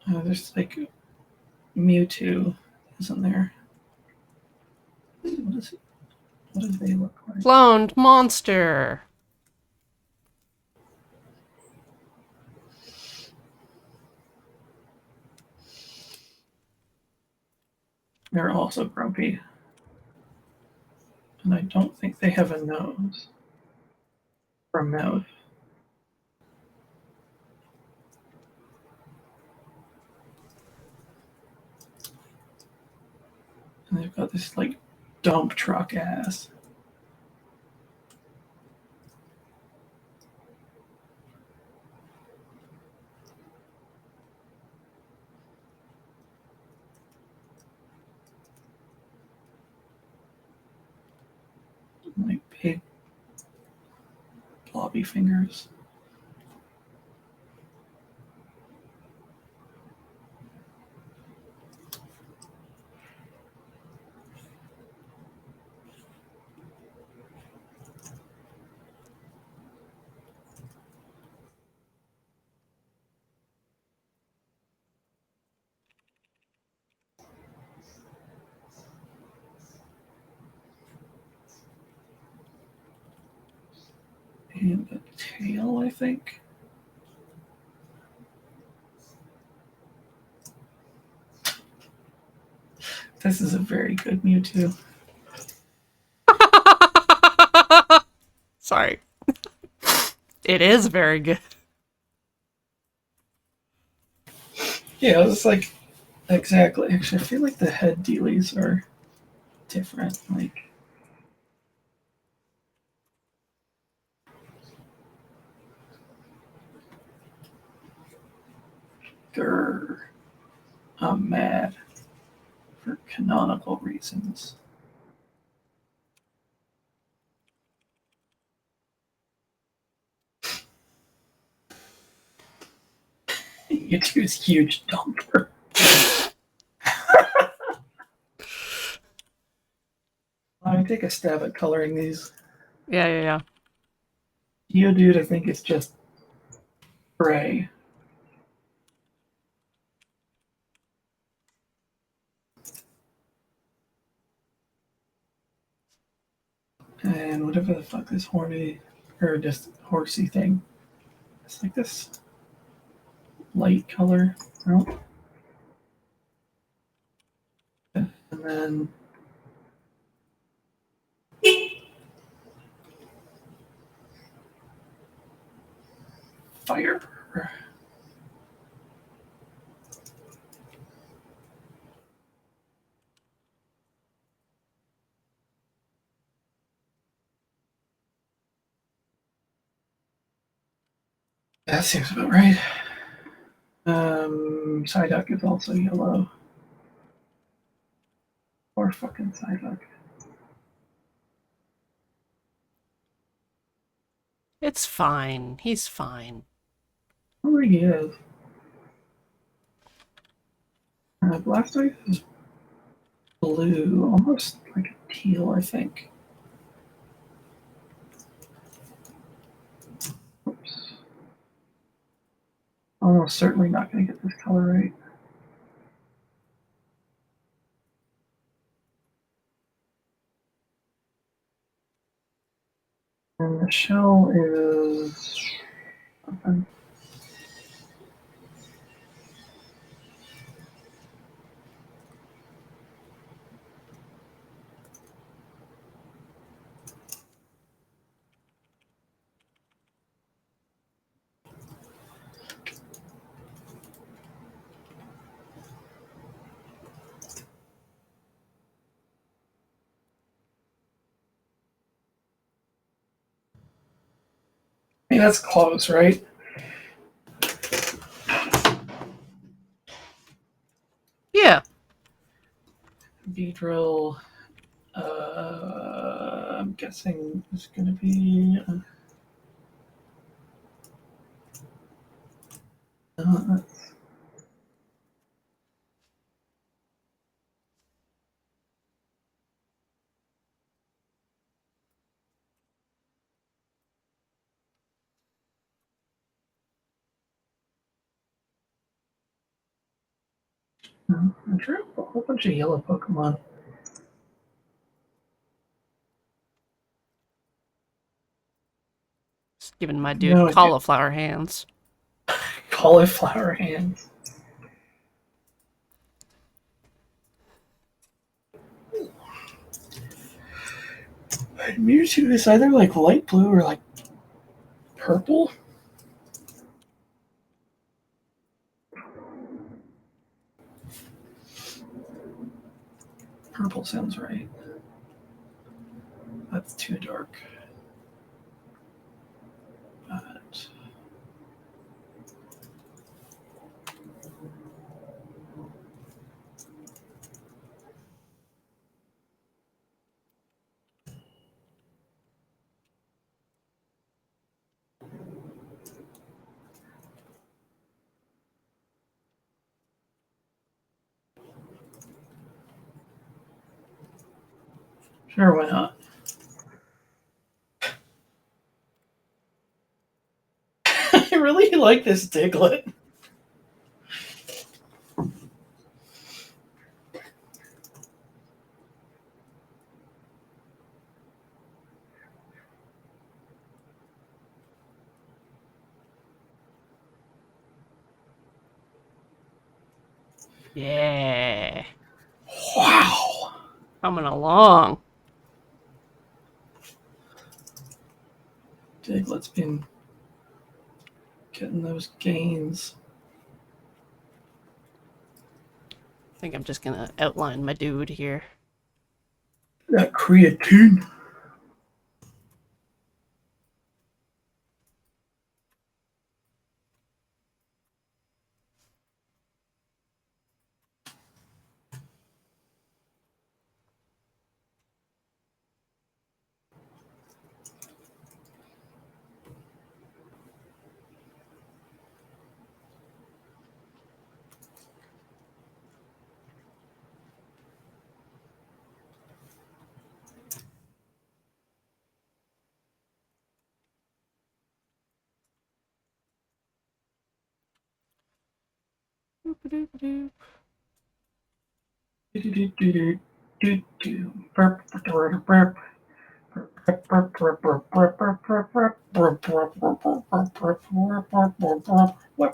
There's Mewtwo, isn't there? What do they look like? Cloned monster. They're also grumpy. And I don't think they have a nose or a mouth. And they've got this dump truck ass. Big blobby fingers. And a tail, I think. This is a very good Mewtwo. Sorry. It is very good. Yeah, it's exactly. Actually, I feel like the head dealies are different. Grr. I'm mad for canonical reasons. Mewtwo's huge dumper. Let me take a stab at coloring these. Yeah. Geodude, I think, is just gray. And whatever the fuck this horny, or just horsey thing. It's like this light color. Oh. And then fire. That seems about right. Psyduck is also yellow. Or fucking Psyduck. It's fine. He's fine. I don't think he is. Blastoise is blue, almost like a teal, I think. Oops. Almost certainly not going to get this color right. And the shell is something. Hey, that's close, right? Yeah. Beedrill. I'm guessing is going to be. Uh, I drew a whole bunch of yellow Pokemon. Just giving my dude No idea. cauliflower hands. Cauliflower hands. Mewtwo is either like light blue or like purple. Purple sounds right. That's too dark. But sure, why not? I really like this Diglett. Yeah. Wow. Coming along. Diglett's been getting those gains. I think I'm just gonna outline my dude here. That creatine.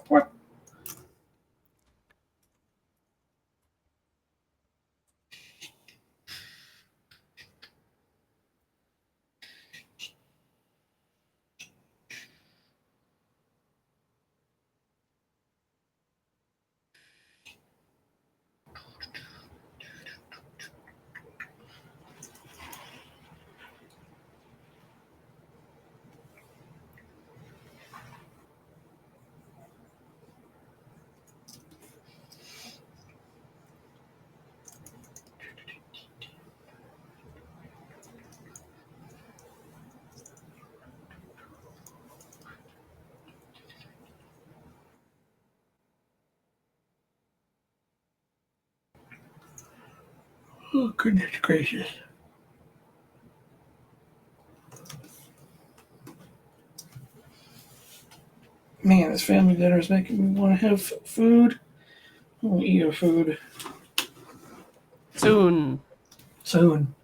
What? Oh, goodness gracious. Man, this family dinner is making me want to have food. I want to eat a food Soon. soon.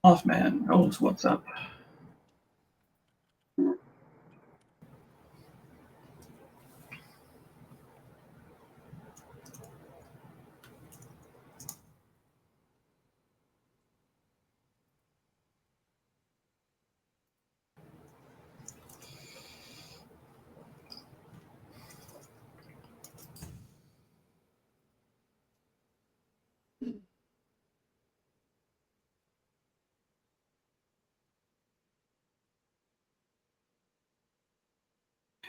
Mothman knows what's up.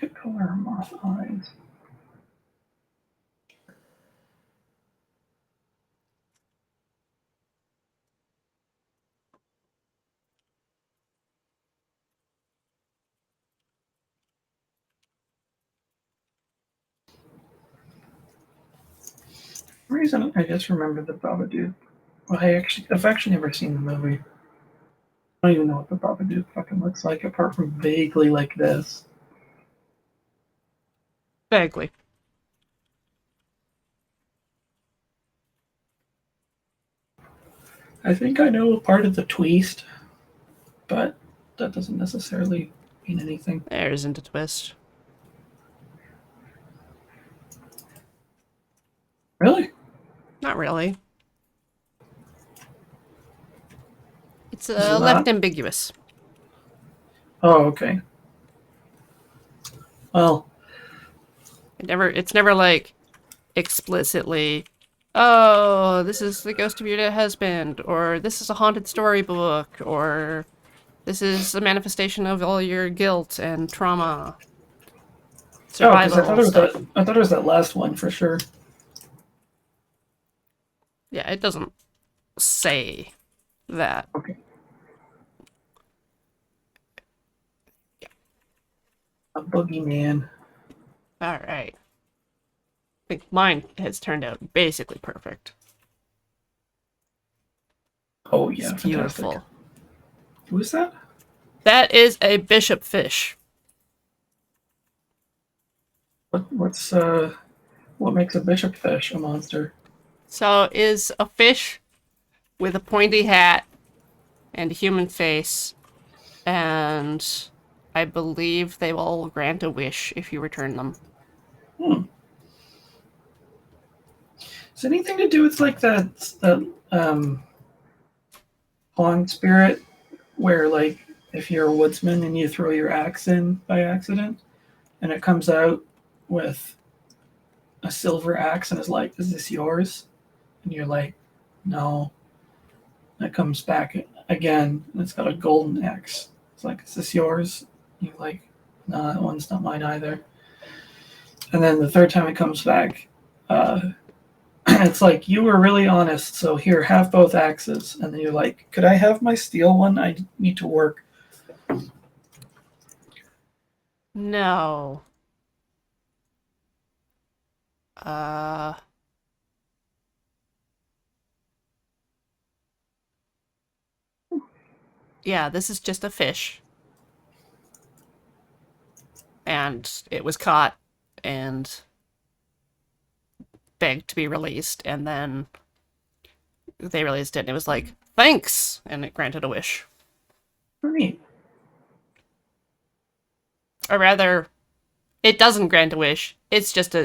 What color are moth eyes? For some reason I just remember the Babadook. Well, I've actually never seen the movie. I don't even know what the Babadook fucking looks like, apart from vaguely like this. Vaguely. I think I know part of the twist, but that doesn't necessarily mean anything. There isn't a twist. Really? Not really. It's This is left not? ambiguous. Oh, okay. Well, It's never like explicitly, oh, this is the ghost of your dead husband, or this is a haunted storybook, or this is a manifestation of all your guilt and trauma. because Survival stuff. I thought it was that last one for sure. Yeah, it doesn't say that. Okay. A boogeyman. Alright. I think mine has turned out basically perfect. Oh yeah, It's fantastic. beautiful. Who is that? That is a bishop fish. What makes a bishop fish a monster? So is a fish with a pointy hat and a human face, and I believe they will grant a wish if you return them. Hmm. Is it anything to do with like that pond spirit where like if you're a woodsman and you throw your axe in by accident and it comes out with a silver axe and is like, "Is this yours?" And you're like, "No." And it comes back again and it's got a golden axe. It's like, "Is this yours?" And you're like, "No, that one's not mine either." And then the third time it comes back, it's like, "You were really honest, so here, have both axes." And then you're like, "Could I have my steel one? I need to work." No. Uh. Yeah, this is just a fish. And it was caught and begged to be released, and then they released it, and it was like, thanks! And it granted a wish. Neat. Or rather, it doesn't grant a wish. It's just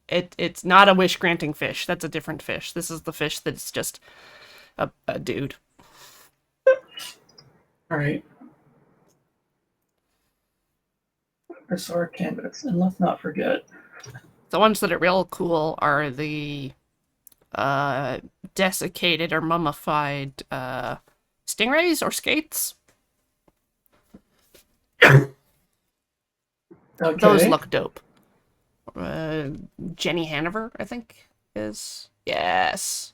it's not a wish granting fish. That's a different fish. This is the fish that's just a dude. All right. Resort canvas. And let's not forget. The ones that are real cool are the desiccated or mummified stingrays or skates. Okay. Those look dope. Jenny Hanover, I think, is. Yes.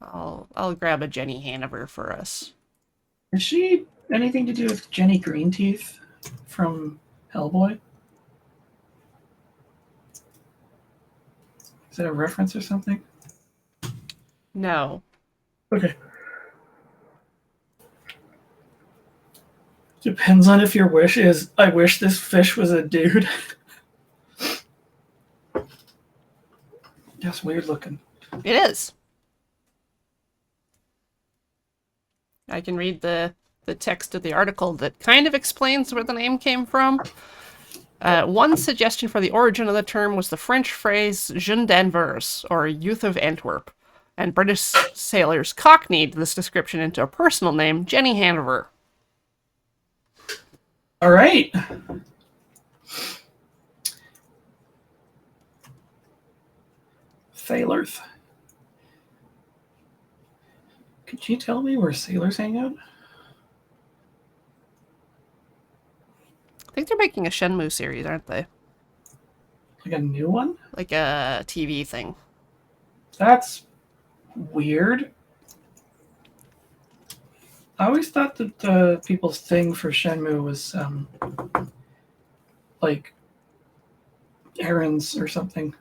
I'll grab a Jenny Hanover for us. Is she anything to do with Jenny Greenteeth from Hellboy? Is that a reference or something? No. Okay. Depends on if your wish is, "I wish this fish was a dude." That's weird looking. It is. I can read the text of the article that kind of explains where the name came from. One suggestion for the origin of the term was the French phrase "jeune d'Anvers," or youth of Antwerp, and British sailors cockneyed this description into a personal name, Jenny Hanover. All right. Sailors. Could you tell me where sailors hang out? I think they're making a Shenmue series, aren't they? Like a new one? Like a TV thing. That's weird. I always thought that people's thing for Shenmue was like errands or something.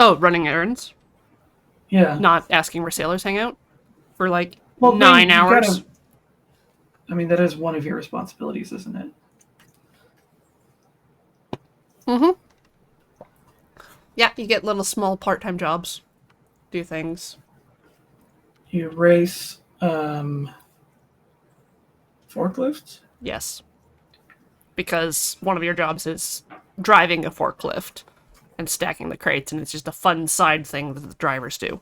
Oh, running errands? Yeah. Not asking where sailors hang out? For like Well, 9 you hours? gotta- I mean, that is one of your responsibilities, isn't it? Mm-hmm. Yeah, you get little small part-time jobs. Do things. You race forklifts. Yes. Because one of your jobs is driving a forklift and stacking the crates, and it's just a fun side thing that the drivers do.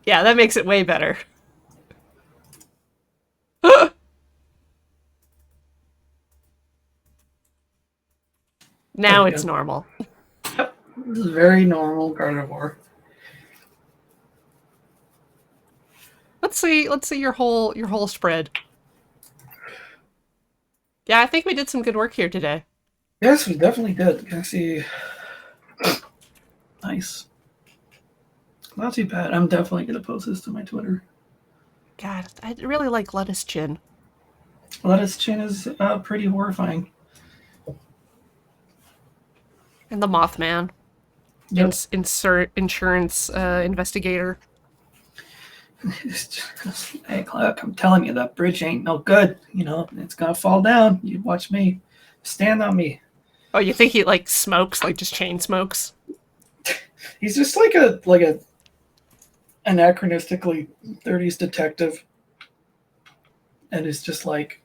Yeah, that makes it way better. Now Okay. it's normal. Yep. This is very normal carnivore. Let's see your whole spread. Yeah, I think we did some good work here today. Yes, we definitely did. Can I see? Nice. Not too bad. I'm definitely gonna post this to my Twitter. God, I really like Lettuce Chin. Lettuce Chin is pretty horrifying. And the Mothman. Yep. Insurance investigator. Hey, Clark, I'm telling you, that bridge ain't no good. You know, it's gonna fall down. You watch me. Stand on me. Oh, you think he like smokes, like just chain smokes? He's just like a anachronistically 30s detective, and is just like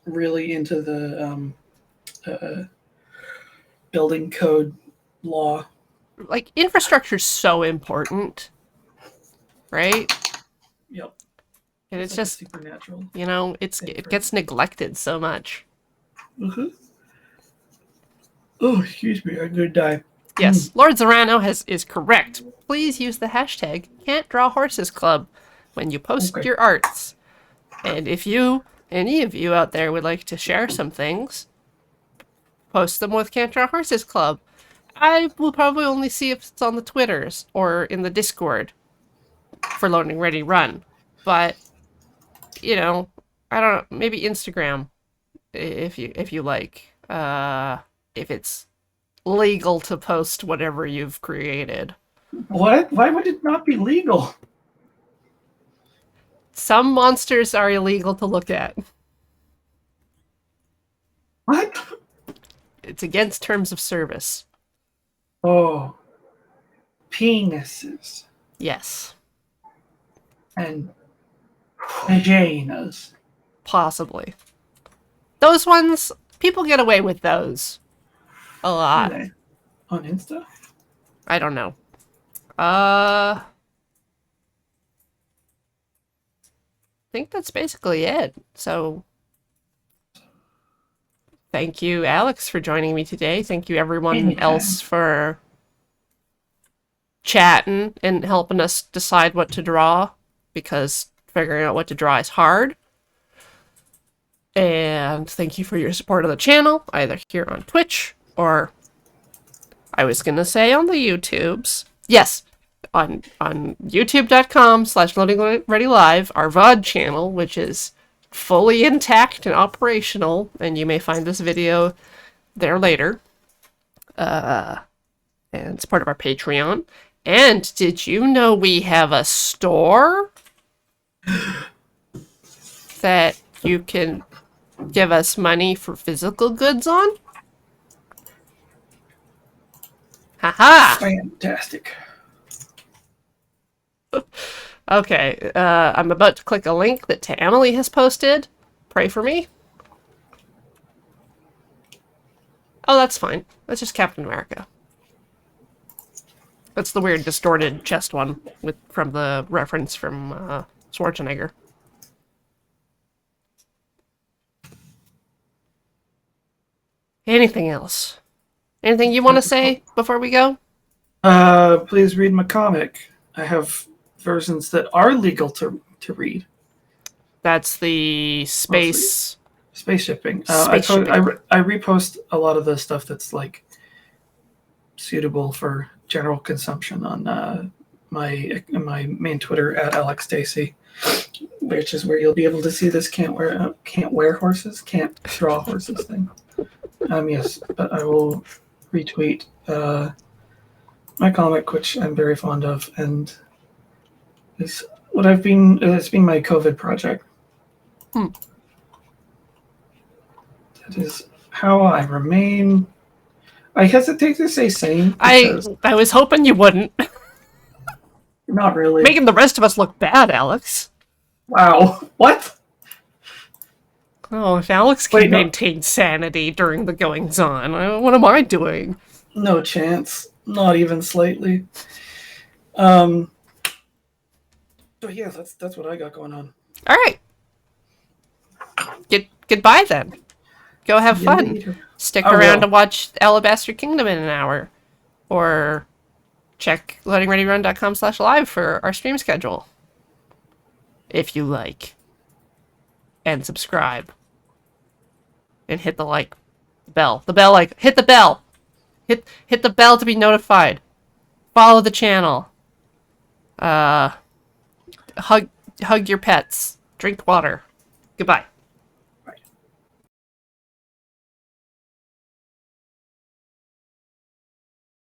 really into the building code law. Like infrastructure's so important, right? Yep. And it's like just, supernatural. you know, it gets neglected so much. Uh-huh. Oh, excuse me, I'm gonna die. Yes, Lord Zorano is correct. Please use the hashtag Can't Draw Horses Club when you post Okay. your arts. And if any of you out there would like to share some things, post them with Can't Draw Horses Club. I will probably only see if it's on the Twitters or in the Discord for Loading Ready Run. But, you know, I don't know, maybe Instagram if you like. If it's legal to post whatever you've created. What? Why would it not be legal? Some monsters are illegal to look at. What? It's against terms of service. Oh, penises Yes, and vaginas. possibly. Those ones, people get away with those a lot. Are they on Insta? I don't know. I think that's basically it. So, thank you, Alex, for joining me today. Thank you, everyone Anytime. else, for chatting and helping us decide what to draw, because figuring out what to draw is hard. And thank you for your support of the channel, either here on Twitch or I was gonna say on the YouTubes. Yes, on youtube.com/loadingreadylive, our VOD channel, which is fully intact and operational, and you may find this video there later. And it's part of our Patreon. And did you know we have a store that you can give us money for physical goods on? Haha! Fantastic. Okay, I'm about to click a link that Emily has posted. Pray for me. Oh, that's fine. That's just Captain America. That's the weird distorted chest one from the reference from Schwarzenegger. Anything else? Anything you want to say before we go? Please read my comic. I have versions that are legal to read. That's the space. Space shipping. Space shipping. I repost a lot of the stuff that's like suitable for general consumption on my main Twitter at Alex Stacey, which is where you'll be able to see this can't draw horses thing. Yes, but I will retweet my comic, which I'm very fond of, and it's been my COVID project. That is how I remain. I hesitate to say sane. I was hoping you wouldn't. Not really. Making the rest of us look bad, Alex. Wow. What? Oh, if Alex can maintain sanity during the goings-on, what am I doing? No chance. Not even slightly. But yeah, that's what I got going on. All right. Goodbye then. Go have fun. Later. Stick around to watch Alabaster Kingdom in an hour. Or check loadingreadyrun.com/live for our stream schedule. If you like. And subscribe. And hit the like bell. The bell, like, hit the bell! Hit the bell to be notified. Follow the channel. Hug your pets. Drink water. Goodbye.